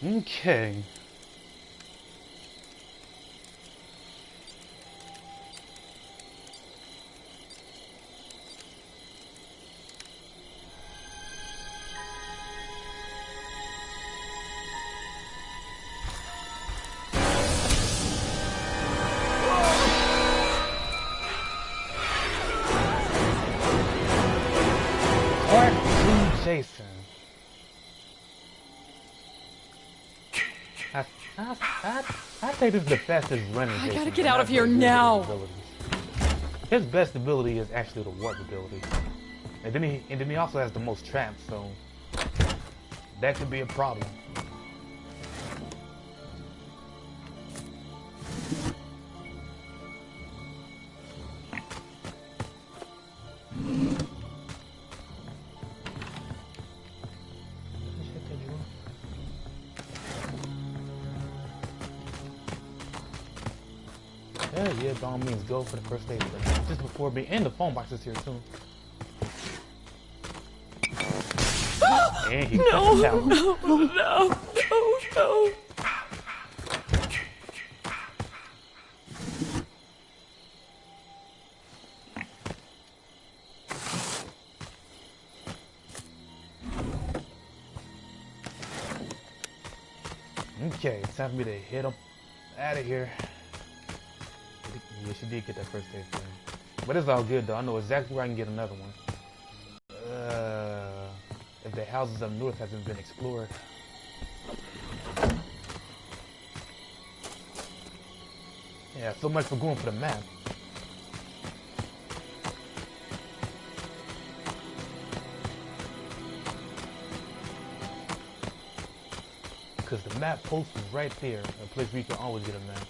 Okay. Part 2 Jason. I think this is the fastest running. I Jason, gotta get but out not of here very good at now. his abilities. His best ability is actually the warp ability, and then he also has the most traps, so that could be a problem. Yeah, by all means, go for the first aid play. Just before me, and the phone box is here too. And he No, cut the tower. no. Okay, it's time for me to hit him out of here. Yeah, she did get that first aid thing. But it's all good though. I know exactly where I can get another one. If the houses up north hasn't been explored. Yeah, so much for going for the map. Because the map post was right there, a place where you can always get a map.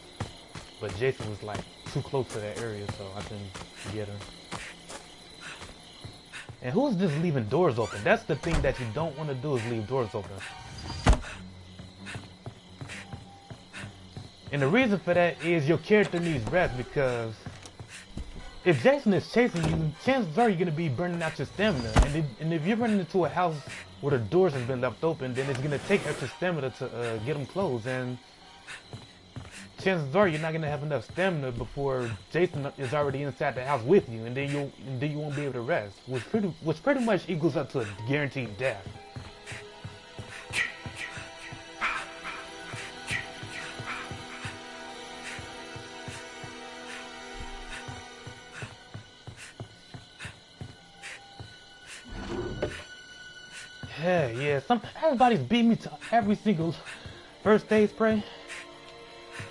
But Jason was like too close to that area, so I couldn't get her. And who's just leaving doors open? That's the thing that you don't want to do, is leave doors open. And the reason for that is your character needs rest, because if Jason is chasing you, chances are you're going to be burning out your stamina. And if you're running into a house where the doors have been left open, then it's going to take extra stamina to get them closed. And chances are you're not going to have enough stamina before Jason is already inside the house with you, and then you won't be able to rest, which pretty much equals up to a guaranteed death. Yeah, everybody's beat me to every single first aid spray.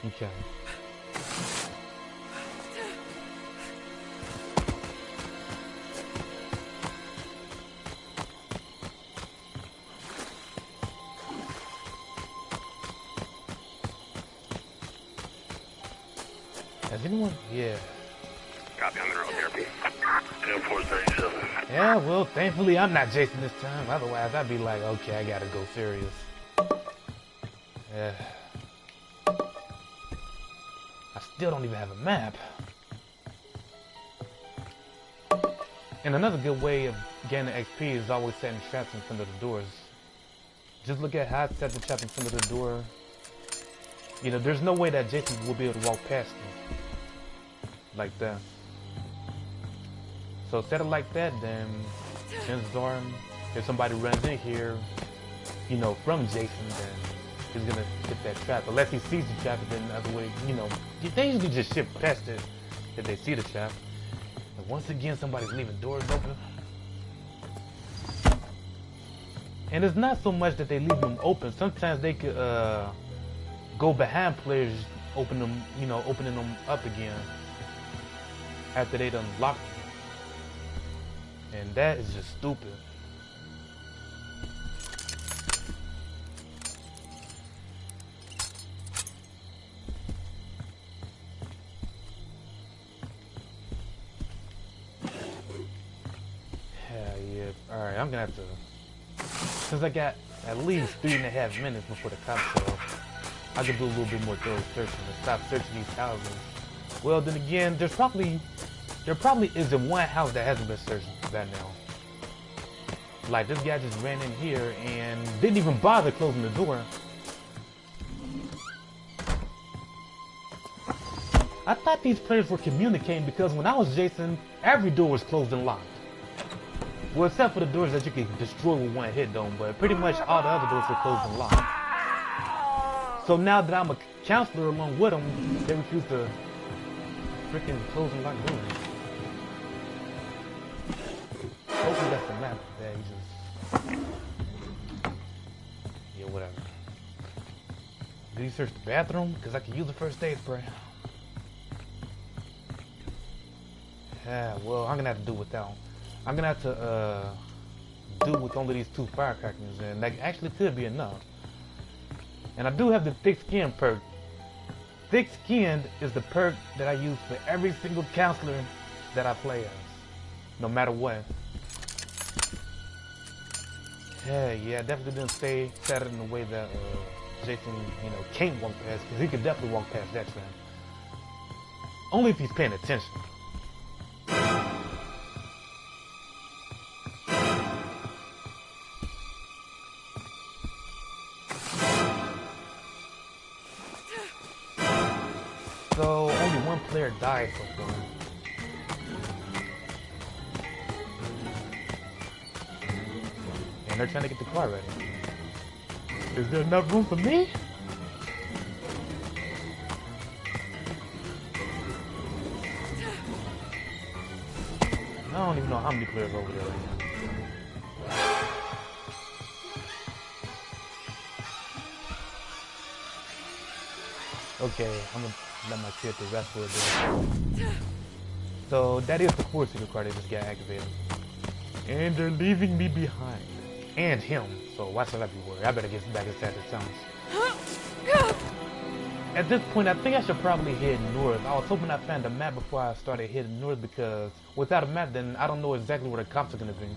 Okay. Has anyone? Yeah. Copy on the road therapy. 437. Yeah, well, thankfully I'm not Jason this time. Otherwise, I'd be like, okay, I gotta go serious. Yeah. still don't even have a map. And another good way of gaining XP is always setting traps in front of the doors. Just look at how I set the trap in front of the door. You know, there's no way that Jason will be able to walk past me. Like that. So set it like that, then chances are, if somebody runs in here, you know, from Jason, then he's gonna hit that trap. Unless he sees the trap, then the other way, you know, they usually just shift past it if they see the trap. And once again, somebody's leaving doors open. And it's not so much that they leave them open. Sometimes they could go behind players, opening them up again after they done locked them. And that is just stupid. Hell yeah. Alright, I'm gonna have to, since I got at least 3.5 minutes before the cops show, I could do a little bit more thorough searching and stop searching these houses. Well, then again, there probably isn't one house that hasn't been searched by now. Like, this guy just ran in here and didn't even bother closing the door. I thought these players were communicating because when I was Jason, every door was closed and locked. Well, except for the doors that you could destroy with one hit, though, but pretty much all the other doors were closed and locked. So now that I'm a counselor along with them, they refuse to freaking close and lock doors. Hopefully that's the map that he just... Yeah, whatever. Did he search the bathroom? Because I can use the first aid spray. Yeah, well, I'm gonna have to do with that one. I'm gonna have to do with only these 2 firecrackers, and that actually could be enough. And I do have the thick skin perk. Thick skinned is the perk that I use for every single counselor that I play as, no matter what. Yeah, I definitely didn't set it in a way that Jason, you know, can't walk past, because he could definitely walk past that trap. Only if he's paying attention. So only one player died so far. And they're trying to get the car ready. Is there enough room for me? I don't even know how many players over there right now. Okay, I'm gonna let my character rest for a bit. So that is the 4 secret card that just got activated. And they're leaving me behind. And him. So why should I be worried? I better get back inside the tunnels. At this point, I think I should probably head north. I was hoping I found a map before I started heading north, because without a map, then I don't know exactly where the cops are gonna be.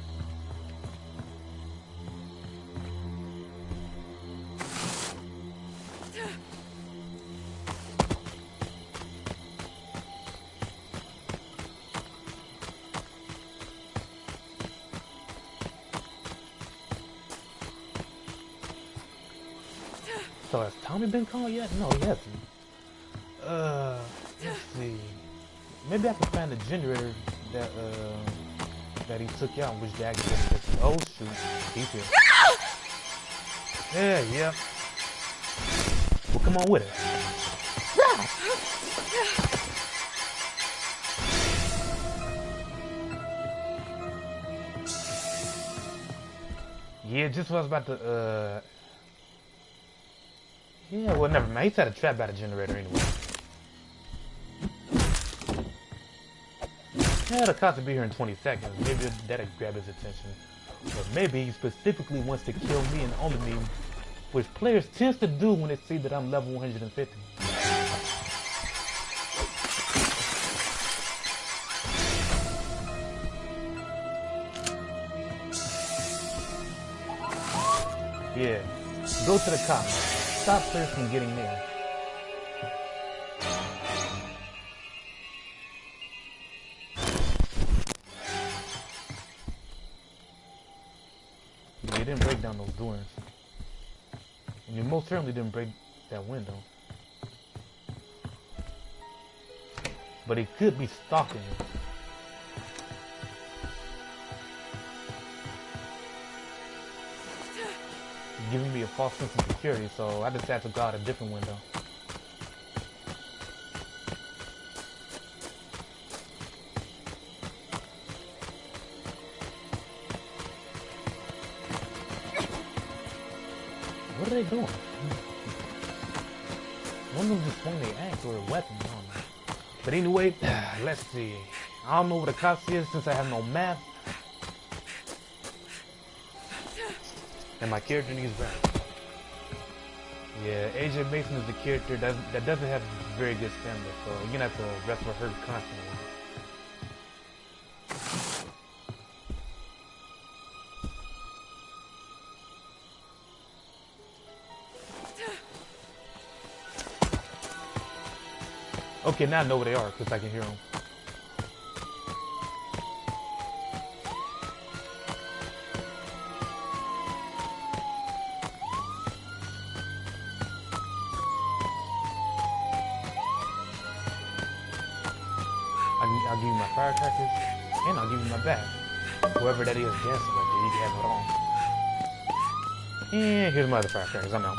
So has Tommy been called yet? No, he hasn't. Let's see. Maybe I can find the generator that he took out, which they activated this. Oh shoot, he's here. Yeah. Well, come on with it. Yeah, just what I was about to, yeah, well, never mind. He set a trap by the generator anyway. Yeah, the cops will be here in 20 seconds. Maybe that'll grab his attention. But maybe he specifically wants to kill me and only me, which players tend to do when they see that I'm level 150. Yeah, go to the cops. Stop players from getting there. doors. And you most certainly didn't break that window. But he could be stalking you. Giving me a false sense of security, so I decided to go out a different window. What are they doing? One of them just swung their axe or a weapon, I don't know. But anyway, let's see. I don't know where the cops is since I have no map. And my character needs rest. Yeah, AJ Mason is the character that doesn't have very good stamina, so you're gonna have to rest for her constantly. Okay, now I know where they are because I can hear them. I'll give you my firecrackers, and I'll give you my bat. Whoever that is dancing right there, you can have it on. And here's my other firecrackers, I'm out.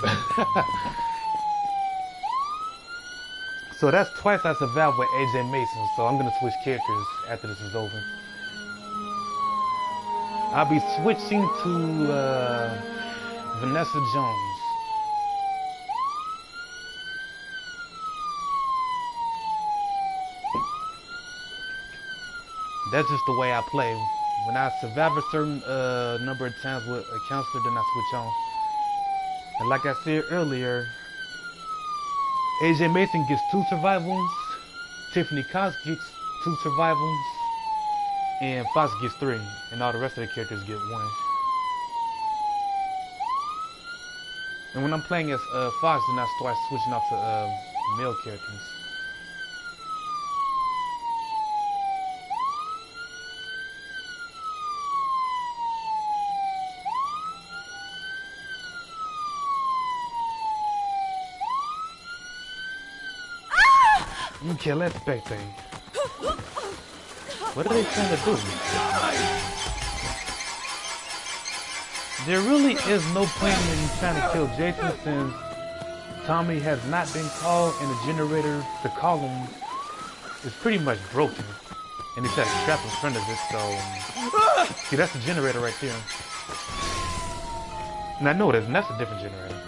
So that's twice I survived with AJ Mason, so I'm gonna switch characters after this is over. I'll be switching to Vanessa Jones. That's just the way I play. When I survive a certain number of times with a counselor, then I switch on. And like I said earlier, AJ Mason gets 2 survivals, Tiffany Cox gets 2 survivals, and Fox gets 3, and all the rest of the characters get 1. And when I'm playing as Fox, then I start switching off to male characters. Okay, let's spectate. What are they trying to do? There really is no point in trying to kill Jason since Tommy has not been called and the generator to call him is pretty much broken. And he's got a trap in front of it, so... See, that's the generator right there. And I know it is, and that's a different generator.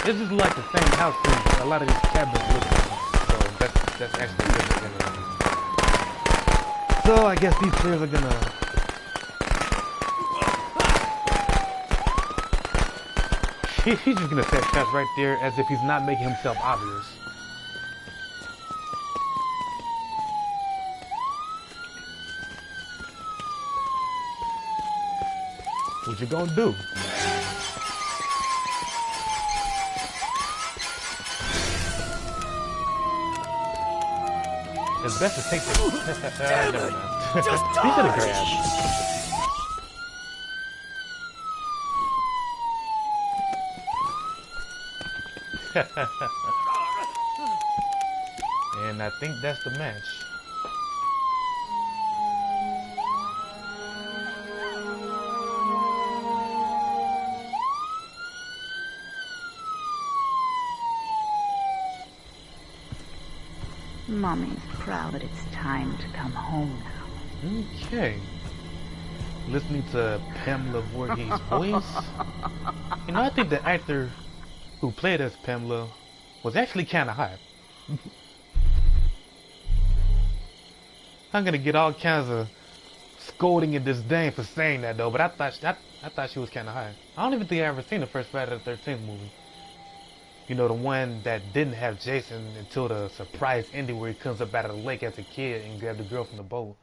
It's just like the same house as a lot of these cabins look like. So that's actually a different generator. So I guess these players are gonna... He's just gonna set traps right there as if he's not making himself obvious. What you gonna do? It's best to take this. Never mind. Just He should have grabbed. And I think that's the match. Mommy's proud that it's time to come home now. Okay. Listening to Pamela Voorhees' voice. You know, I think the actor who played as Pamela was actually kind of hot. I'm gonna get all kinds of scolding and disdain for saying that though, but I thought she was kind of hot. I don't even think I ever seen the first Friday the 13th movie. You know, the one that didn't have Jason until the surprise ending where he comes up out of the lake as a kid and grabbed the girl from the boat.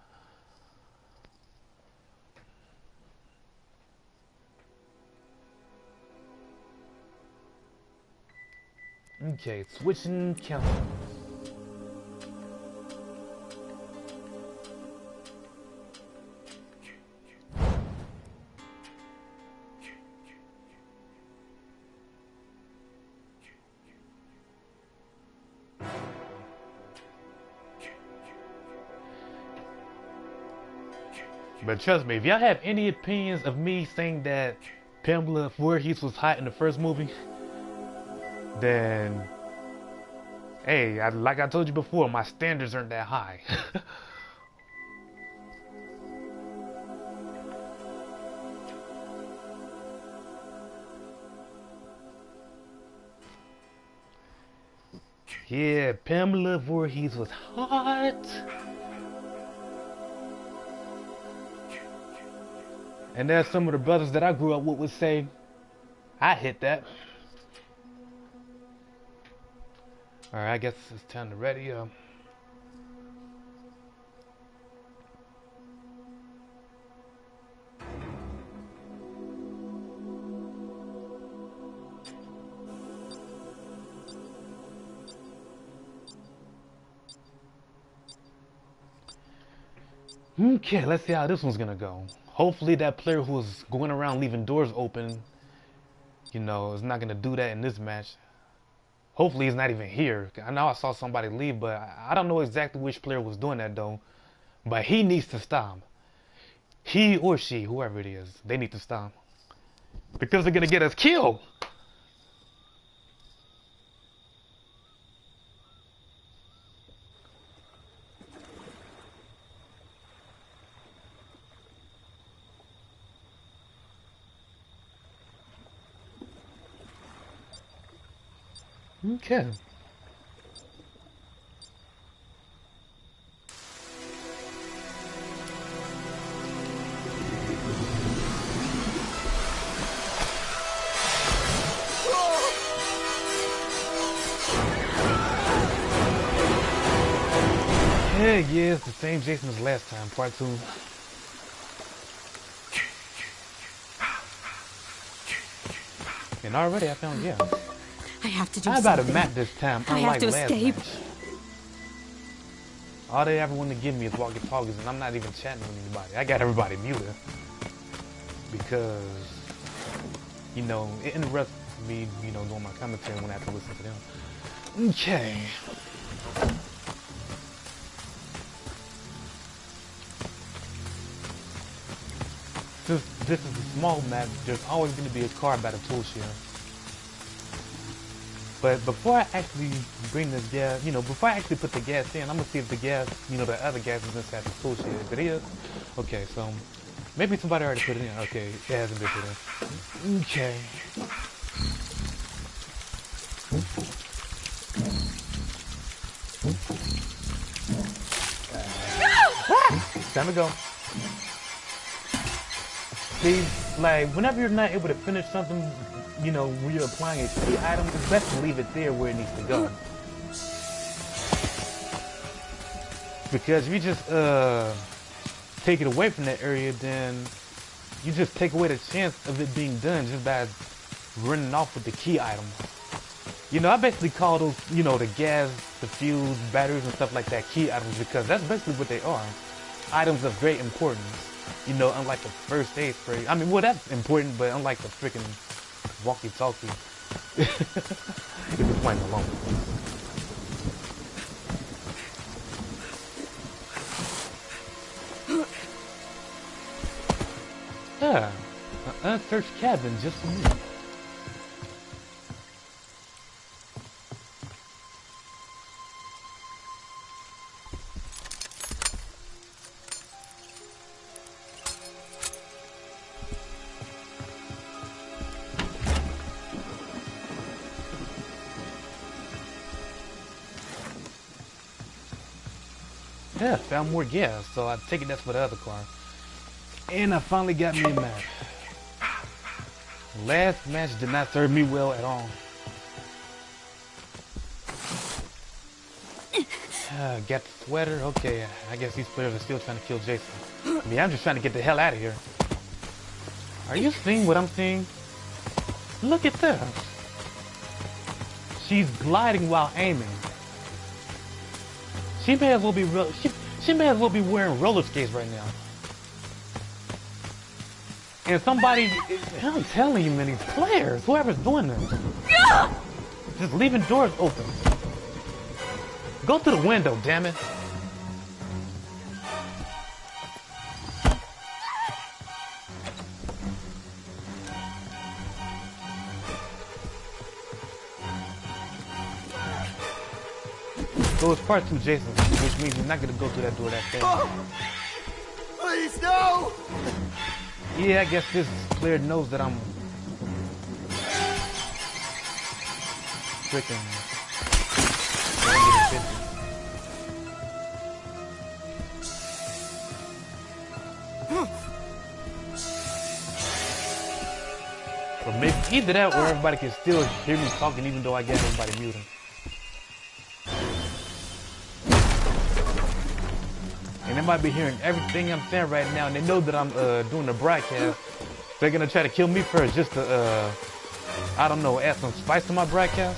Okay, switching counselors. But trust me, if y'all have any opinions of me saying that Pamela Voorhees was hot in the first movie, then, hey, like I told you before, my standards aren't that high. Yeah, Pamela Voorhees was hot. And there's some of the brothers that I grew up with would say, I hit that. Alright, I guess it's time to ready up. Okay, let's see how this one's gonna go. Hopefully that player who was going around leaving doors open, you know, is not gonna do that in this match. Hopefully he's not even here. I know I saw somebody leave, but I don't know exactly which player was doing that though. But he needs to stop. He or she, whoever it is, they need to stop. Because they're gonna get us killed. Okay. Yeah, it's the same Jason as last time, part 2. And already I found, yeah. I have to do How about a map this time, I have unlike to last escape. match? All they ever want to give me is walkie-talkies, and I'm not even chatting with anybody. I got everybody muted. Because, you know, it interrupts me, you know, doing my commentary when I have to listen to them. Okay. Since this is a small map, there's always going to be a car by the tool share. But before I actually bring this gas, you know, before I actually put the gas in, I'm going to see if the gas, you know, the other gas is inside the tool share. If it is, okay, so maybe somebody already put it in. Okay, it hasn't been put in. Okay. Time to go. See, like, whenever you're not able to finish something, you know, when you're applying a key item, it's best to leave it there where it needs to go. Because if you just take it away from that area, then you just take away the chance of it being done just by running off with the key item. You know, I basically call those, you know, the gas, the fuse, batteries and stuff like that key items, because that's basically what they are. Items of great importance. You know, unlike the first aid spray. I mean, well, that's important, but unlike the freaking walkie-talkie. If you're playing alone. Yeah, an unsearched cabin just for me. Yeah, found more gas, so I take it that's for the other car. And I finally got me a map. Last match did not serve me well at all. Got the sweater, okay, I guess these players are still trying to kill Jason. I mean, I'm just trying to get the hell out of here. Are you seeing what I'm seeing? Look at this. She's gliding while aiming. She may as well be she may as well be wearing roller skates right now. And somebody, I'm telling you, man, these players, whoever's doing this, just leaving doors open. Go to the window, damn it. So it's part 2 Jason, which means he's not gonna go through that door that fast. Oh, please, no! Yeah, I guess this player knows that I'm freaking. Or maybe either that or everybody can still hear me talking even though I got everybody muted. And they might be hearing everything I'm saying right now, and they know that I'm doing the broadcast. They're gonna try to kill me first just to, I don't know, add some spice to my broadcast.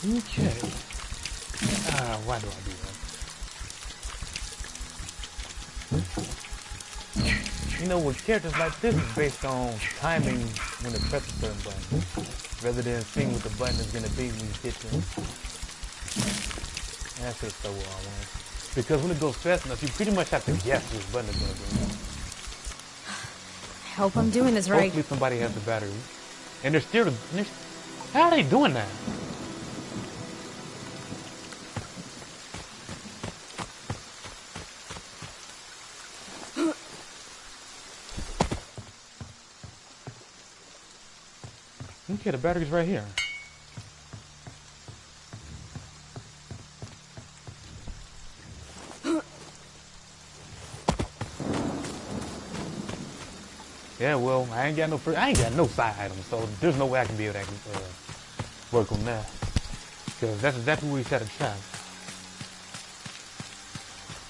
Okay. Why do I do that? You know, with characters like this, it's based on timing when to press a certain button, rather than seeing what the button is going to be when you hit it. And that's just so what I want. Because when it goes fast enough, you pretty much have to guess which button is going to do. I hope I'm doing this right. Hopefully somebody has the battery. And they're still... How are they doing that? Okay, the battery's right here. Yeah, well, I ain't got no side items, so there's no way I can be able to work on that. Because that's exactly where we set a trap.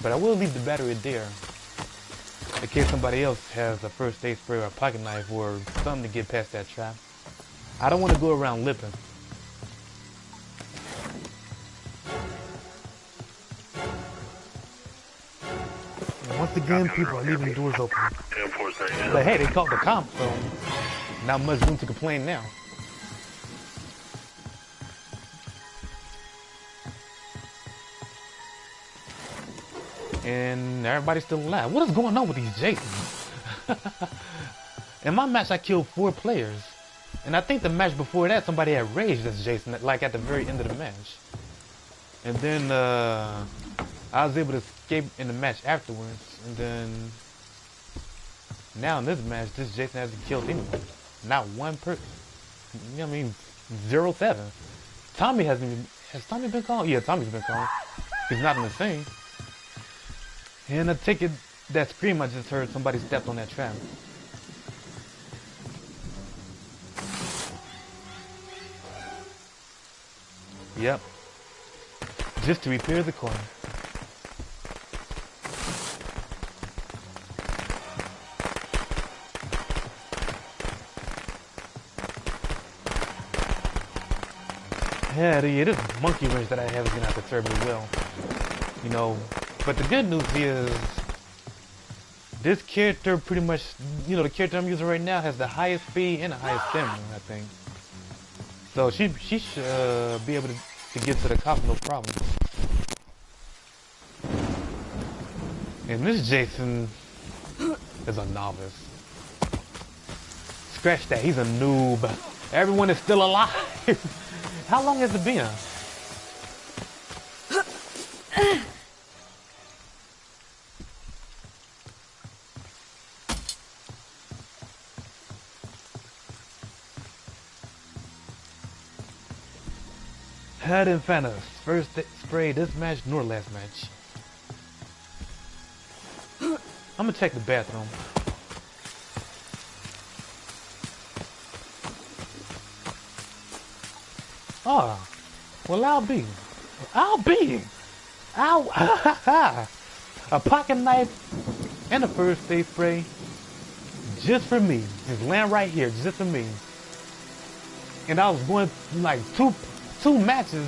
But I will leave the battery there in case somebody else has a first aid spray or a pocket knife or something to get past that trap. I don't want to go around lipping. And once again, people are leaving doors open. But hey, they called the cops, so not much room to complain now. And everybody's still alive. What is going on with these Jasons? In my match, I killed 4 players. And I think the match before that, somebody had raged as Jason, like at the very end of the match. And then I was able to escape in the match afterwards. And then now in this match, this Jason hasn't killed anyone. Not one person. You know what I mean? 0-7. Tommy hasn't even... Has Tommy been called? Yeah, Tommy's been called. He's not in the scene. And I take it that scream I just heard, somebody stepped on that trap. Yep. Just to repair the coin. Yeah, this monkey wrench that I have is gonna have to serve me well. You know, but the good news is this character pretty much, you know, the character I'm using right now has the highest speed and the highest stamina, I think. So she should be able to get to the cops no problem. And this Jason is a novice. Scratch that, he's a noob. Everyone is still alive. How long has it been? Head and Fanos. First spray this match nor last match. I'm gonna check the bathroom. Oh, well I'll be. Ow! A pocket knife and a first aid spray just for me. Just laying right here, just for me. And I was going like two matches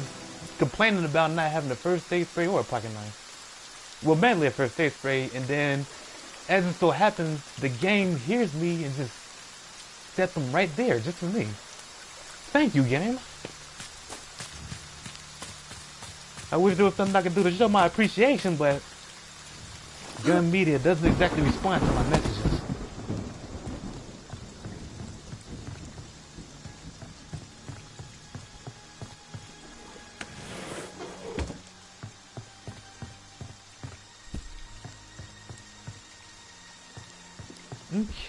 complaining about not having a first aid spray or a pocket knife. Well, mainly a first aid spray, and then as it so happens, the game hears me and just sets them right there just for me. Thank you, game. I wish there was something I could do to show my appreciation, but Gun Media doesn't exactly respond to my messages.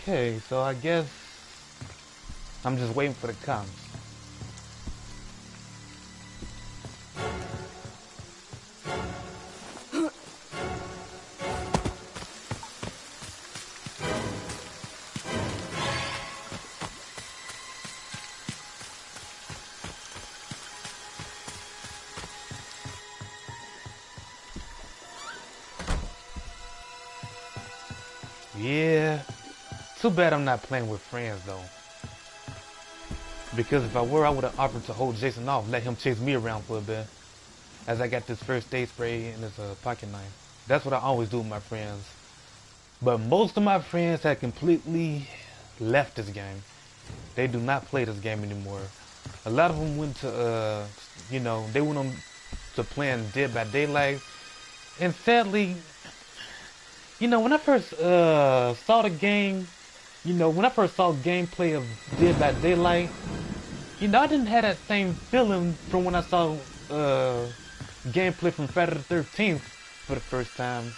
Okay, so I guess I'm just waiting for the comments. Yeah, too bad I'm not playing with friends though. Because if I were, I would have offered to hold Jason off, let him chase me around for a bit, as I got this first aid spray and this pocket knife. That's what I always do with my friends. But most of my friends have completely left this game. They do not play this game anymore. A lot of them went to, you know, they went on to playing Dead by Daylight. And sadly, you know, when I first saw the game, you know, when I first saw gameplay of Dead by Daylight, you know, I didn't have that same feeling from when I saw gameplay from Friday the 13th for the first time.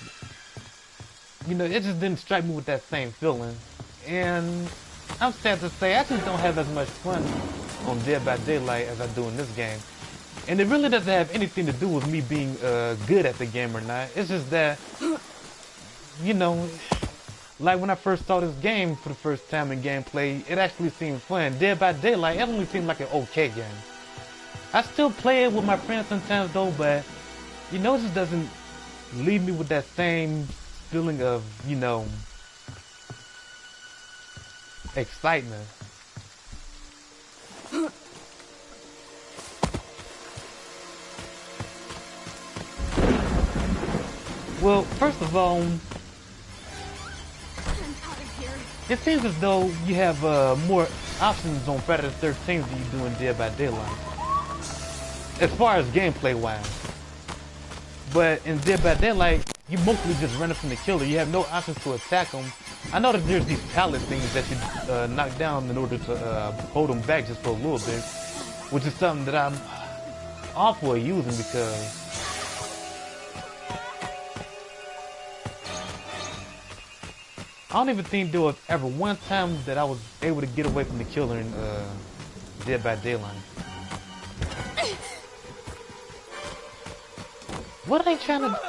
You know, it just didn't strike me with that same feeling. And I'm sad to say, I just don't have as much fun on Dead by Daylight as I do in this game. And it really doesn't have anything to do with me being good at the game or not. It's just that, you know, like when I first saw this game for the first time in gameplay, it actually seemed fun. Dead by Daylight, it only seemed like an okay game. I still play it with my friends sometimes though, but, you know, it just doesn't leave me with that same feeling of, you know, excitement. Well, first of all, it seems as though you have more options on Friday the 13th than you do in Dead by Daylight, as far as gameplay wise. But in Dead by Daylight, you mostly just run from the killer. You have no options to attack them. I know that there's these pallet things that you knock down in order to hold them back just for a little bit, which is something that I'm all for using because I don't even think there was ever one time that I was able to get away from the killer in Dead by Daylight. What are they trying to...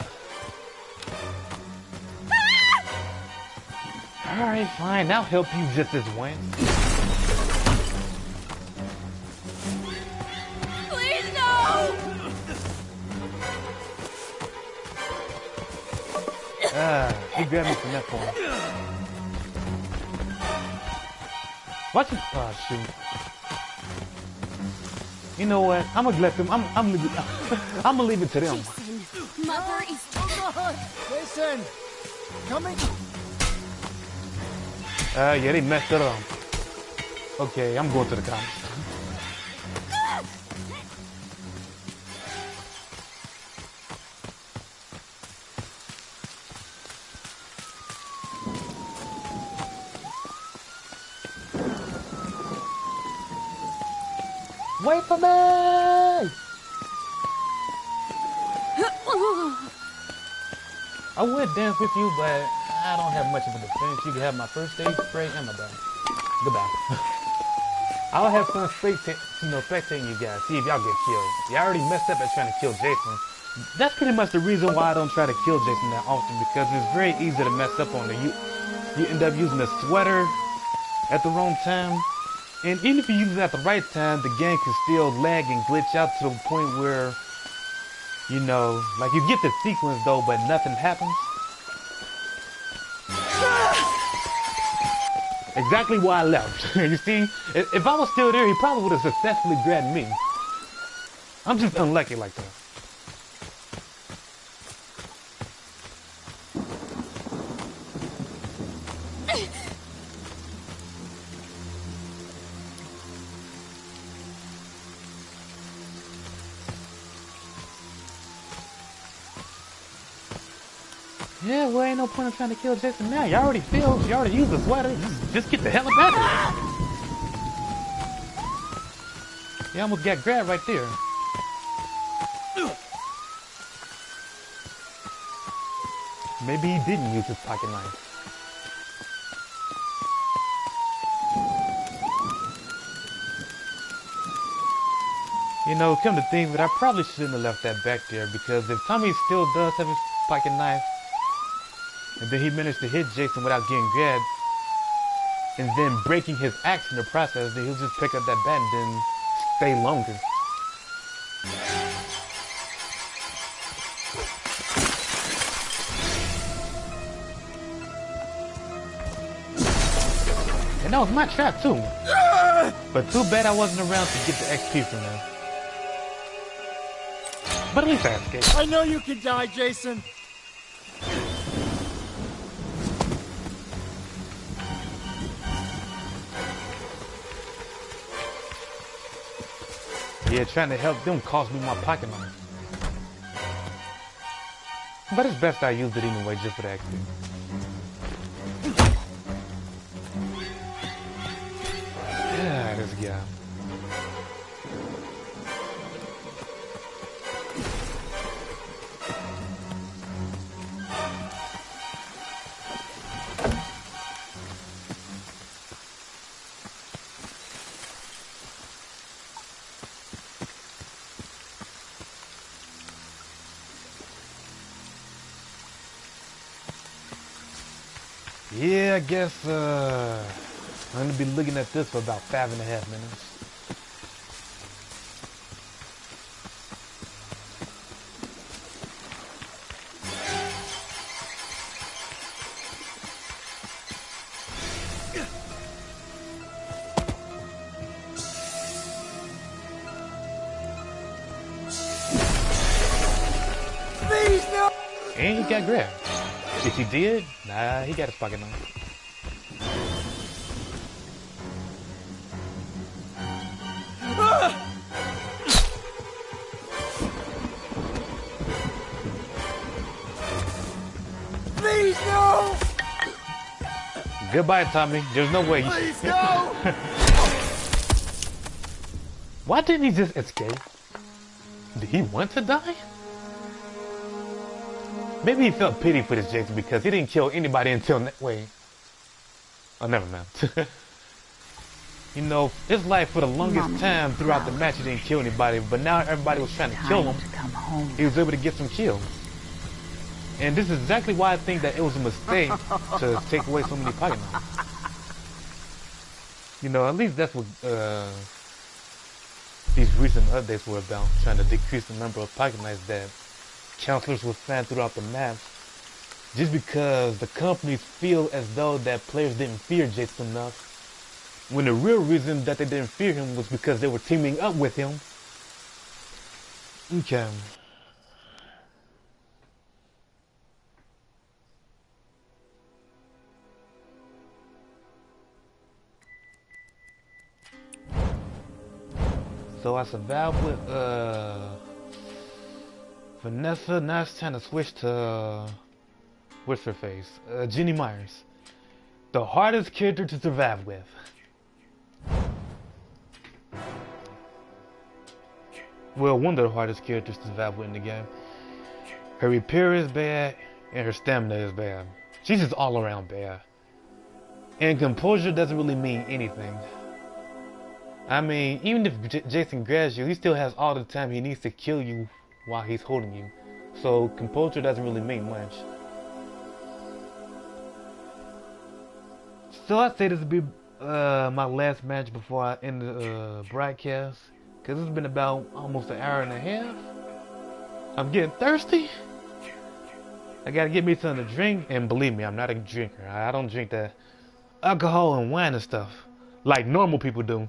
Alright, fine, I'll help you just as once. Please, no! He grabbed me from that point. Watch it. Oh, shoot. You know what? I'm gonna let them. I'm gonna leave it to them. Jason, Mother is... Oh God! Jason! Coming! Yeah, they messed it up. Okay, I'm going to the comments. Wait for me! I would dance with you, but I don't have much of a defense. You can have my first aid spray and my bag. Goodbye. I'll have fun spectating you guys. See if y'all get killed. Y'all already messed up at trying to kill Jason. That's pretty much the reason why I don't try to kill Jason that often, because it's very easy to mess up on it. You end up using a sweater at the wrong time. And even if you use it at the right time, the game can still lag and glitch out to the point where, you know, like you get the sequence though, but nothing happens. Exactly why I left. You see, if I was still there, he probably would have successfully grabbed me. I'm just unlucky like that. Yeah, well, ain't no point in trying to kill Jason now. You already used the sweater. Just get the hell up out of here. You almost got grabbed right there. Maybe he didn't use his pocket knife. You know, come to think of it, I probably shouldn't have left that back there, because if Tommy still does have his pocket knife, and then he managed to hit Jason without getting grabbed, and then breaking his axe in the process, then he'll just pick up that bat and then stay longer. And that was my trap too. But too bad I wasn't around to get the XP from that. But at least I escaped. I know you can die, Jason. Yeah, trying to help them cost me my pocket money. But it's best I used it anyway, just for the XP. Yeah, this guy. Yeah, I guess I'm gonna be looking at this for about 5.5 minutes. Please, no! And he got grabbed. If he did, nah, he got his pocket knife. Please, no! Goodbye, Tommy. There's no way. Please, no! Why didn't he just escape? Did he want to die? Maybe he felt pity for this Jason because he didn't kill anybody until wait. Oh, never mind. You know, his life for the longest time throughout the match he didn't kill anybody, but now everybody was trying to kill him. He was able to get some kills. And this is exactly why I think that it was a mistake to take away so many pocket knives. You know, at least that's what these recent updates were about, trying to decrease the number of pocket knives that counselors will find throughout the map, just because the companies feel as though that players didn't fear Jason enough, when the real reason that they didn't fear him was because they were teaming up with him. Okay. So I survived with Vanessa. Now it's time to switch to what's her face? Jenny Myers. The hardest character to survive with. Well, one of the hardest characters to survive with in the game. Her repair is bad, and her stamina is bad. She's just all around bad. And composure doesn't really mean anything. I mean, even if Jason grabs you, he still has all the time he needs to kill you while he's holding you. So composure doesn't really mean much. So I'd say this would be my last match before I end the broadcast. Because it's been about almost an hour and a half. I'm getting thirsty. I gotta get me something to drink. And believe me, I'm not a drinker. I don't drink that alcohol and wine and stuff like normal people do.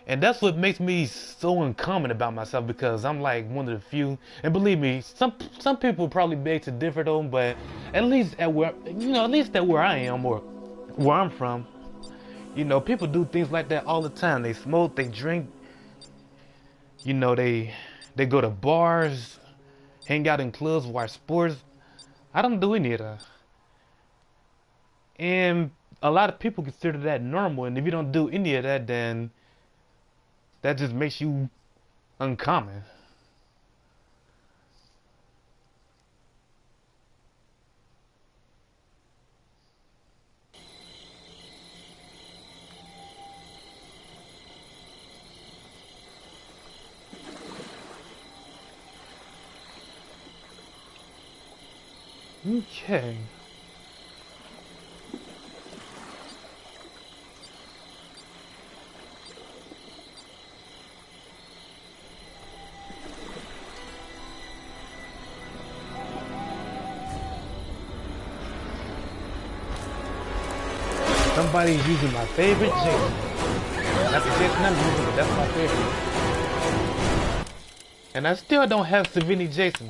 And that's what makes me so uncommon about myself, because I'm like one of the few. And believe me, some people probably beg to differ though, but at least at where I am or where I'm from, you know, people do things like that all the time. They smoke, they drink, you know, they go to bars, hang out in clubs, watch sports. I don't do any of that. And a lot of people consider that normal, and if you don't do any of that, then that just makes you uncommon. Okay. Somebody's using my favorite Jason. That's the Jason I'm using, but that's my favorite. And I still don't have Savini Jason.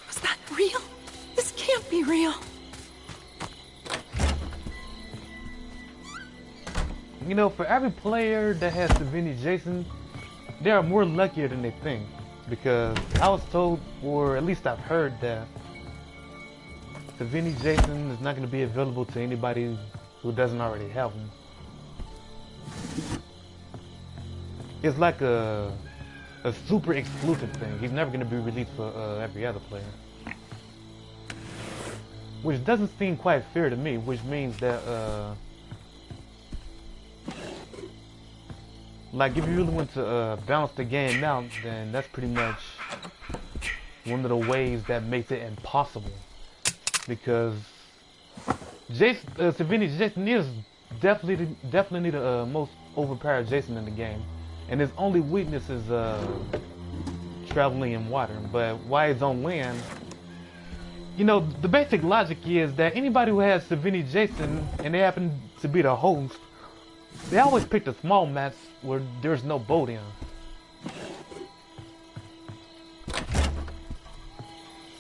Was that real? This can't be real. You know, for every player that has Savini Jason, they are more luckier than they think. Because I was told, or at least I've heard, that Savini Jason is not going to be available to anybody who doesn't already have him. It's like a super exclusive thing. He's never going to be released for every other player. Which doesn't seem quite fair to me, which means that like if you really want to balance the game out, then that's pretty much one of the ways that makes it impossible. Because Savini Jason is definitely the most overpowered Jason in the game, and his only weakness is traveling in water. But while he's on land, you know, the basic logic is that anybody who has Savini Jason and they happen to be the host, they always pick the small maps where there's no boat in.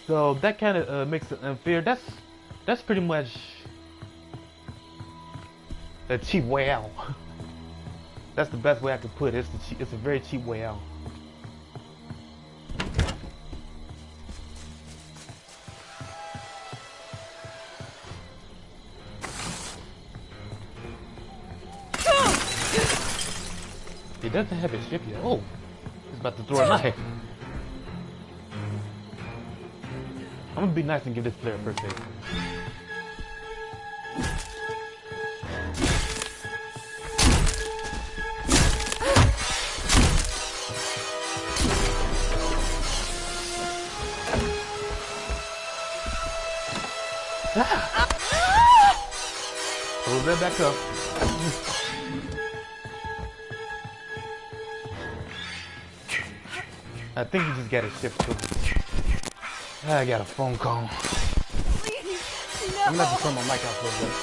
So that kind of makes it unfair. That's pretty much a cheap way out. That's the best way I could put it. It's a very cheap way out. He doesn't have his ship yet. Oh, he's about to throw a knife. I'm gonna be nice and give this player first aid. Hold that back up. I think he just got his ship too. I got a phone call. Please, no. I'm gonna have to turn my mic off for a bit.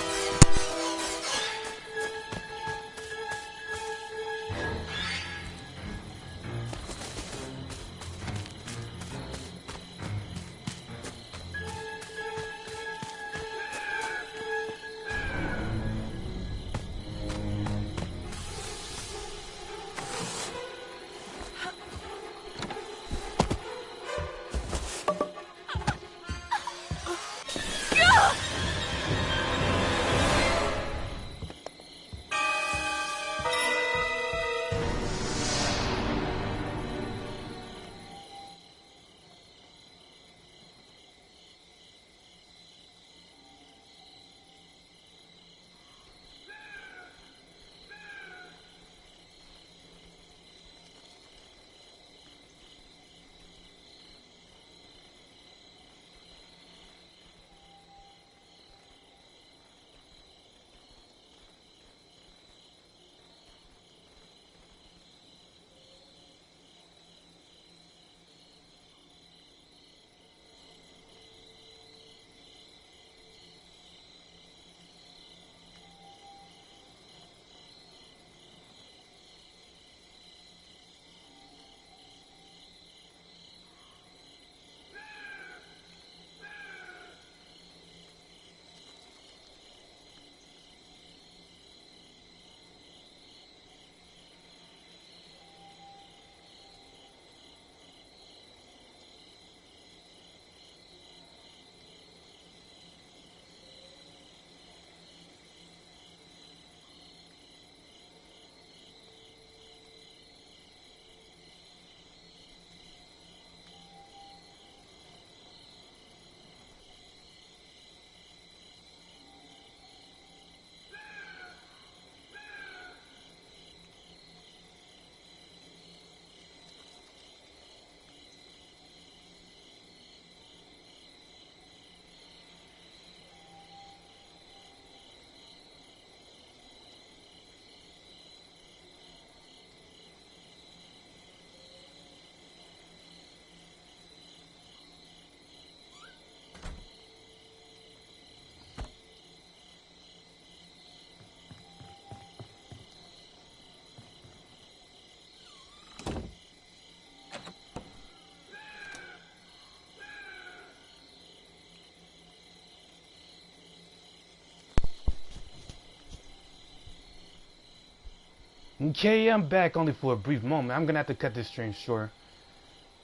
Okay, I'm back only for a brief moment. I'm gonna have to cut this stream short.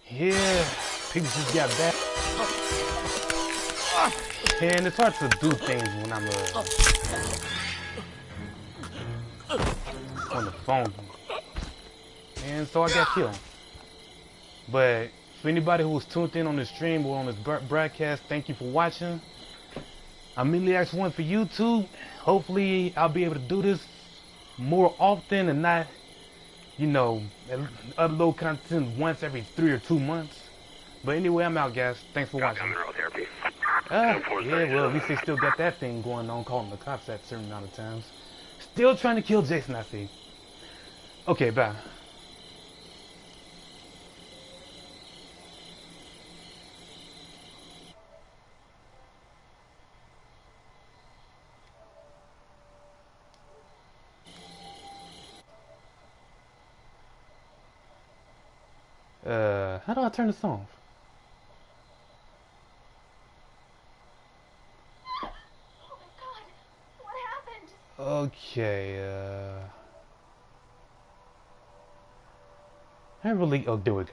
Yeah, people just got back. And it's hard to do things when I'm on the phone. And so I got killed. But for anybody who was tuned in on the stream or on this broadcast, thank you for watching. I immediately asked one for YouTube. Hopefully I'll be able to do this more often and not, you know, upload content once every 3 or 2 months. But anyway, I'm out, guys. Thanks for watching. Yeah, well, at least they still got that thing going on, calling the cops at a certain amount of times. Still trying to kill Jason, I see. Okay, bye. How do I turn this off? Oh my God, what happened? Okay, I really, oh, there we go.